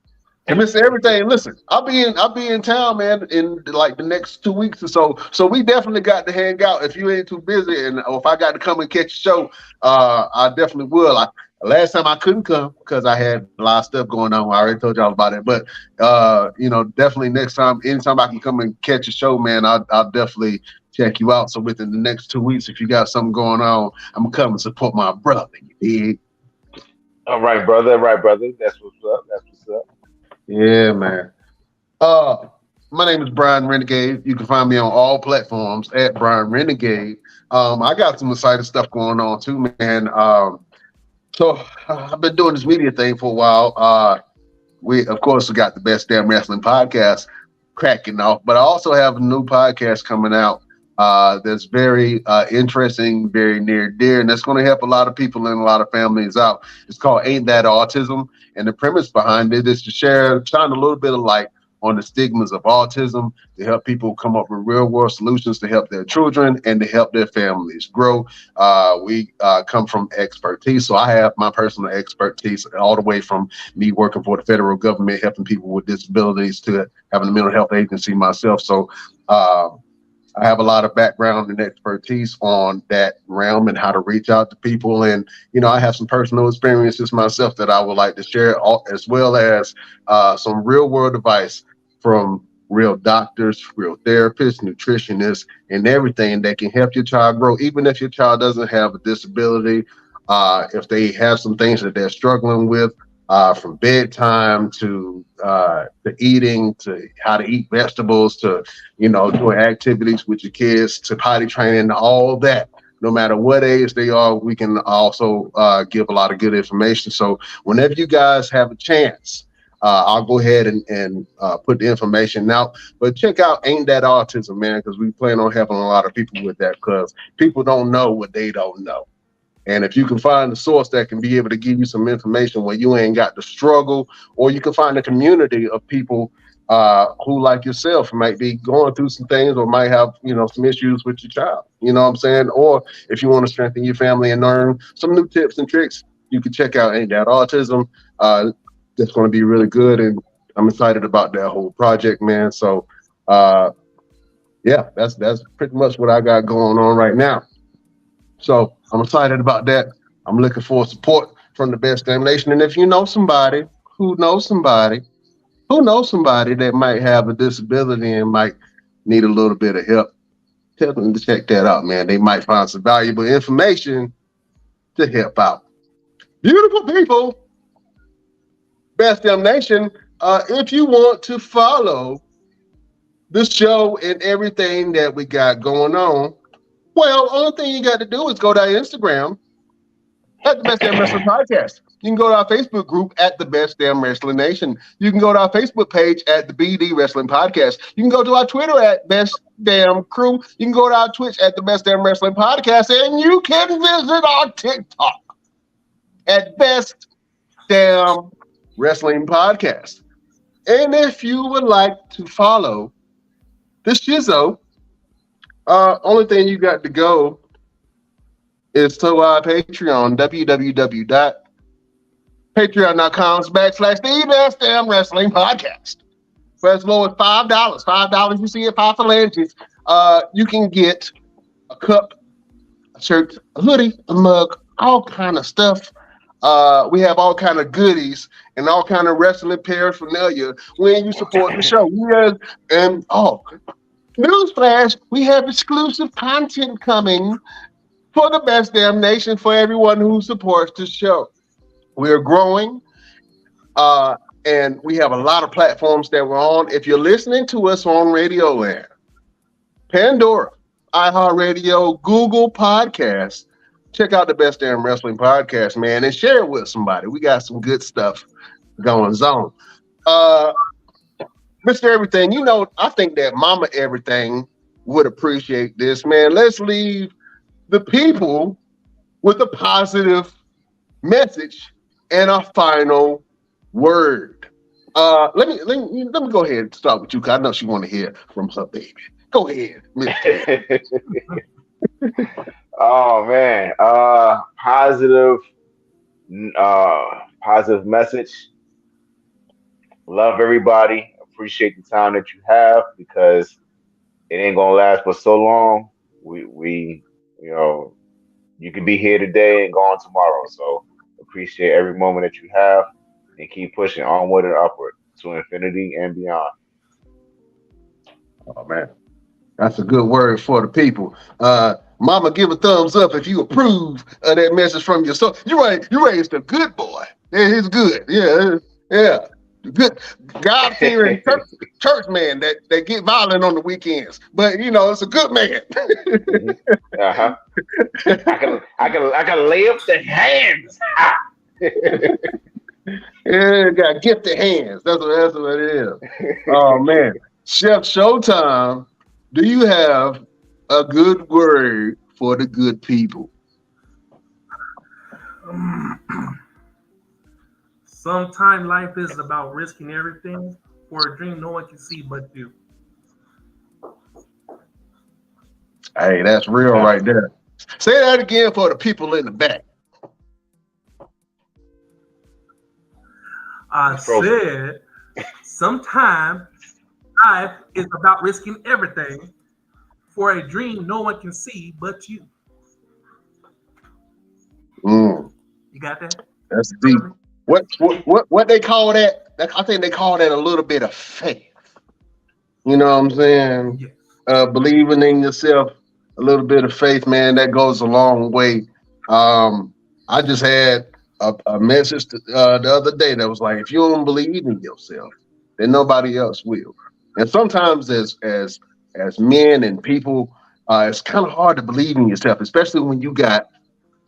And Mr. Everything, listen, I'll be in town, man, in like the next 2 weeks or so. So we definitely got to hang out. If you ain't too busy, or if I got to come and catch a show, I definitely will. Last time I couldn't come because I had a lot of stuff going on. I already told y'all about it. But definitely next time, anytime I can come and catch a show, man, I'll definitely check you out. So within the next 2 weeks, if you got something going on, I'm gonna come and support my brother. You dig? All right, brother. Right, brother. That's what's up. That's what's up. Yeah, man. My name is Brian Renegade. You can find me on all platforms at Brian Renegade. I got some exciting stuff going on too, man. So I've been doing this media thing for a while. We got the Best Damn Wrestling podcast cracking off, but I also have a new podcast coming out that's very interesting, very near dear, and that's going to help a lot of people and a lot of families out. It's called Ain't That Autism? And the premise behind it is to shine a little bit of light on the stigmas of autism, to help people come up with real world solutions to help their children and to help their families grow. We come from expertise. So I have my personal expertise all the way from me working for the federal government, helping people with disabilities, to having a mental health agency myself. So I have a lot of background and expertise on that realm and how to reach out to people. And, I have some personal experiences myself that I would like to share, as well as some real world advice from real doctors, real therapists, nutritionists, and everything that can help your child grow, even if your child doesn't have a disability, if they have some things that they're struggling with, from bedtime to eating, to how to eat vegetables, to doing activities with your kids, to potty training, all that. No matter what age they are, we can also give a lot of good information. So whenever you guys have a chance, I'll go ahead and put the information out. But check out Ain't That Autism, man, because we plan on helping a lot of people with that, because people don't know what they don't know. And if you can find a source that can be able to give you some information where you ain't got to struggle, or you can find a community of people who, like yourself, might be going through some things, or might have, some issues with your child, you know what I'm saying? Or if you want to strengthen your family and learn some new tips and tricks, you can check out Ain't That Autism. That's going to be really good. And I'm excited about that whole project, man. So, that's pretty much what I got going on right now. So I'm excited about that. I'm looking for support from the Best Damn Nation. And if you know somebody who knows somebody that might have a disability and might need a little bit of help, tell them to check that out, man. They might find some valuable information to help out. Beautiful people, Best Damn Nation, if you want to follow the show and everything that we got going on, well, only thing you got to do is go to our Instagram at the Best Damn Wrestling Podcast. You can go to our Facebook group at the Best Damn Wrestling Nation. You can go to our Facebook page at the BD Wrestling Podcast. You can go to our Twitter at Best Damn Crew. You can go to our Twitch at the Best Damn Wrestling Podcast, and you can visit our TikTok at Best Damn Wrestling Podcast. And if you would like to follow the Shizzo, only thing you got to go is to our Patreon, www.patreon.com/the Best Damn Wrestling Podcast. For as low as $5, $5 you see it, 5 phalanges, you can get a cup, a shirt, a hoodie, a mug, all kind of stuff. We have all kind of goodies and all kind of wrestling paraphernalia when you support the show. Newsflash, we have exclusive content coming for the best damn nation, for everyone who supports the show. We're growing, and we have a lot of platforms that we're on. If you're listening to us on Radio Land, Pandora, iHeartRadio, Google Podcasts, check out the Best Damn Wrestling Podcast, man, and share it with somebody. We got some good stuff going on. Mr. Everything, I think that Mama Everything would appreciate this, man. Let's leave the people with a positive message and a final word. Let me go ahead and start with you, because I know she want to hear from her baby. Go ahead, Mr. Oh man, positive message. Love everybody. Appreciate the time that you have, because it ain't gonna last for so long. We you can be here today and gone tomorrow. So appreciate every moment that you have, and keep pushing onward and upward to infinity and beyond. Oh man, that's a good word for the people. Mama, give a thumbs up if you approve of that message from your son. You raised a good boy. Yeah, he's good. Yeah. Good God-fearing church man that get violent on the weekends, but it's a good man. Uh-huh. I can lay up the hands. Yeah, got gifted hands. That's what it is. Oh man, Chef Showtime, do you have a good word for the good people? Sometimes life is about risking everything for a dream no one can see but you. Hey, that's real right there. Say that again for the people in the back. I said, sometimes life is about risking everything for a dream no one can see but you. You got that? That's deep. What they call that? I think they call that a little bit of faith. You know what I'm saying? Yes. Believing in yourself, a little bit of faith, man, that goes a long way. I just had a message the other day that was like, if you don't believe in yourself, then nobody else will. And sometimes as men and people, it's kind of hard to believe in yourself, especially when you got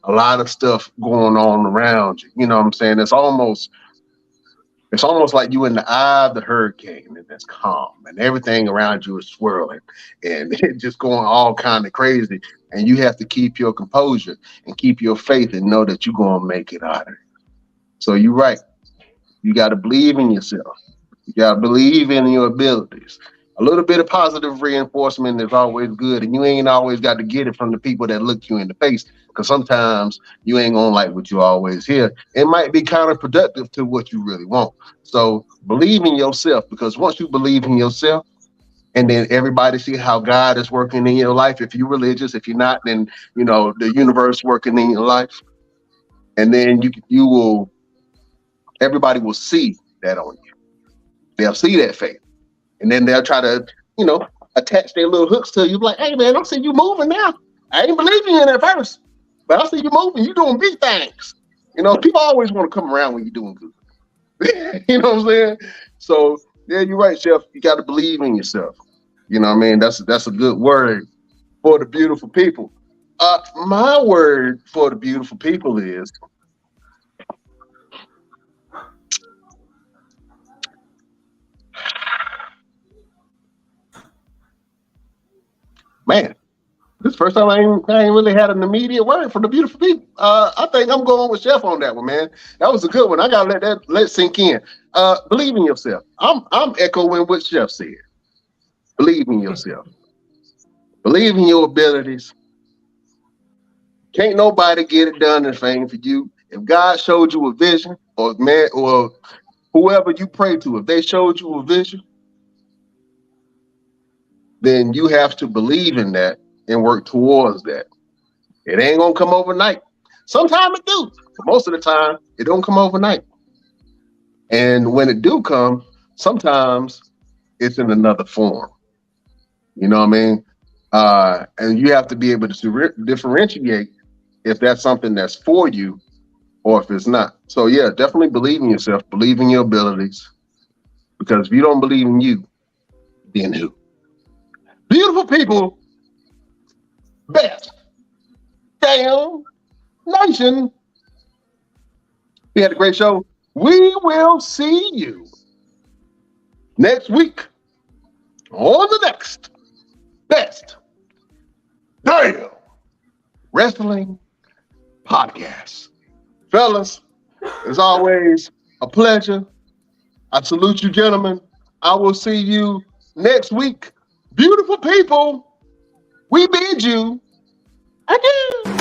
a lot of stuff going on around you. You know what I'm saying? It's almost like you in the eye of the hurricane, and it's calm, and everything around you is swirling, and it's just going all kind of crazy. And you have to keep your composure and keep your faith and know that you're going to make it out of it. So you're right. You got to believe in yourself. You got to believe in your abilities. A little bit of positive reinforcement is always good, and you ain't always got to get it from the people that look you in the face, because sometimes you ain't gonna like what you always hear. It might be counterproductive to what you really want. So believe in yourself, because once you believe in yourself, and then everybody see how God is working in your life. If you're religious, if you're not, then the universe working in your life, and then you will. Everybody will see that on you. They'll see that faith. And then they'll try to, attach their little hooks to you. Like, hey, man, I see you moving now. I ain't believing you in at first, but I see you moving. You doing big things. People always want to come around when you're doing good. You know what I'm saying? So, yeah, you're right, Chef. You got to believe in yourself. You know what I mean? That's a good word for the beautiful people. My word for the beautiful people is man, this first time I ain't really had an immediate word for the beautiful people. I think I'm going with Chef on that one, man. That was a good one. I gotta let it sink in. Believe in yourself. I'm echoing what Chef said. Believe in yourself. Believe in your abilities. Can't nobody get it done anything for you. If God showed you a vision, or man, or whoever you pray to, if they showed you a vision, then you have to believe in that and work towards that. It ain't gonna come overnight. Sometimes it do, but most of the time it don't come overnight. And when it do come, sometimes it's in another form. You know what I mean? And you have to be able to differentiate if that's something that's for you or if it's not. So yeah, definitely believe in yourself, believe in your abilities. Because if you don't believe in you, then who? Beautiful people, best damn nation. We had a great show. We will see you next week on the next best damn wrestling podcast. Fellas, as always, a pleasure. I salute you, gentlemen. I will see you next week. Beautiful people, we bid you adieu.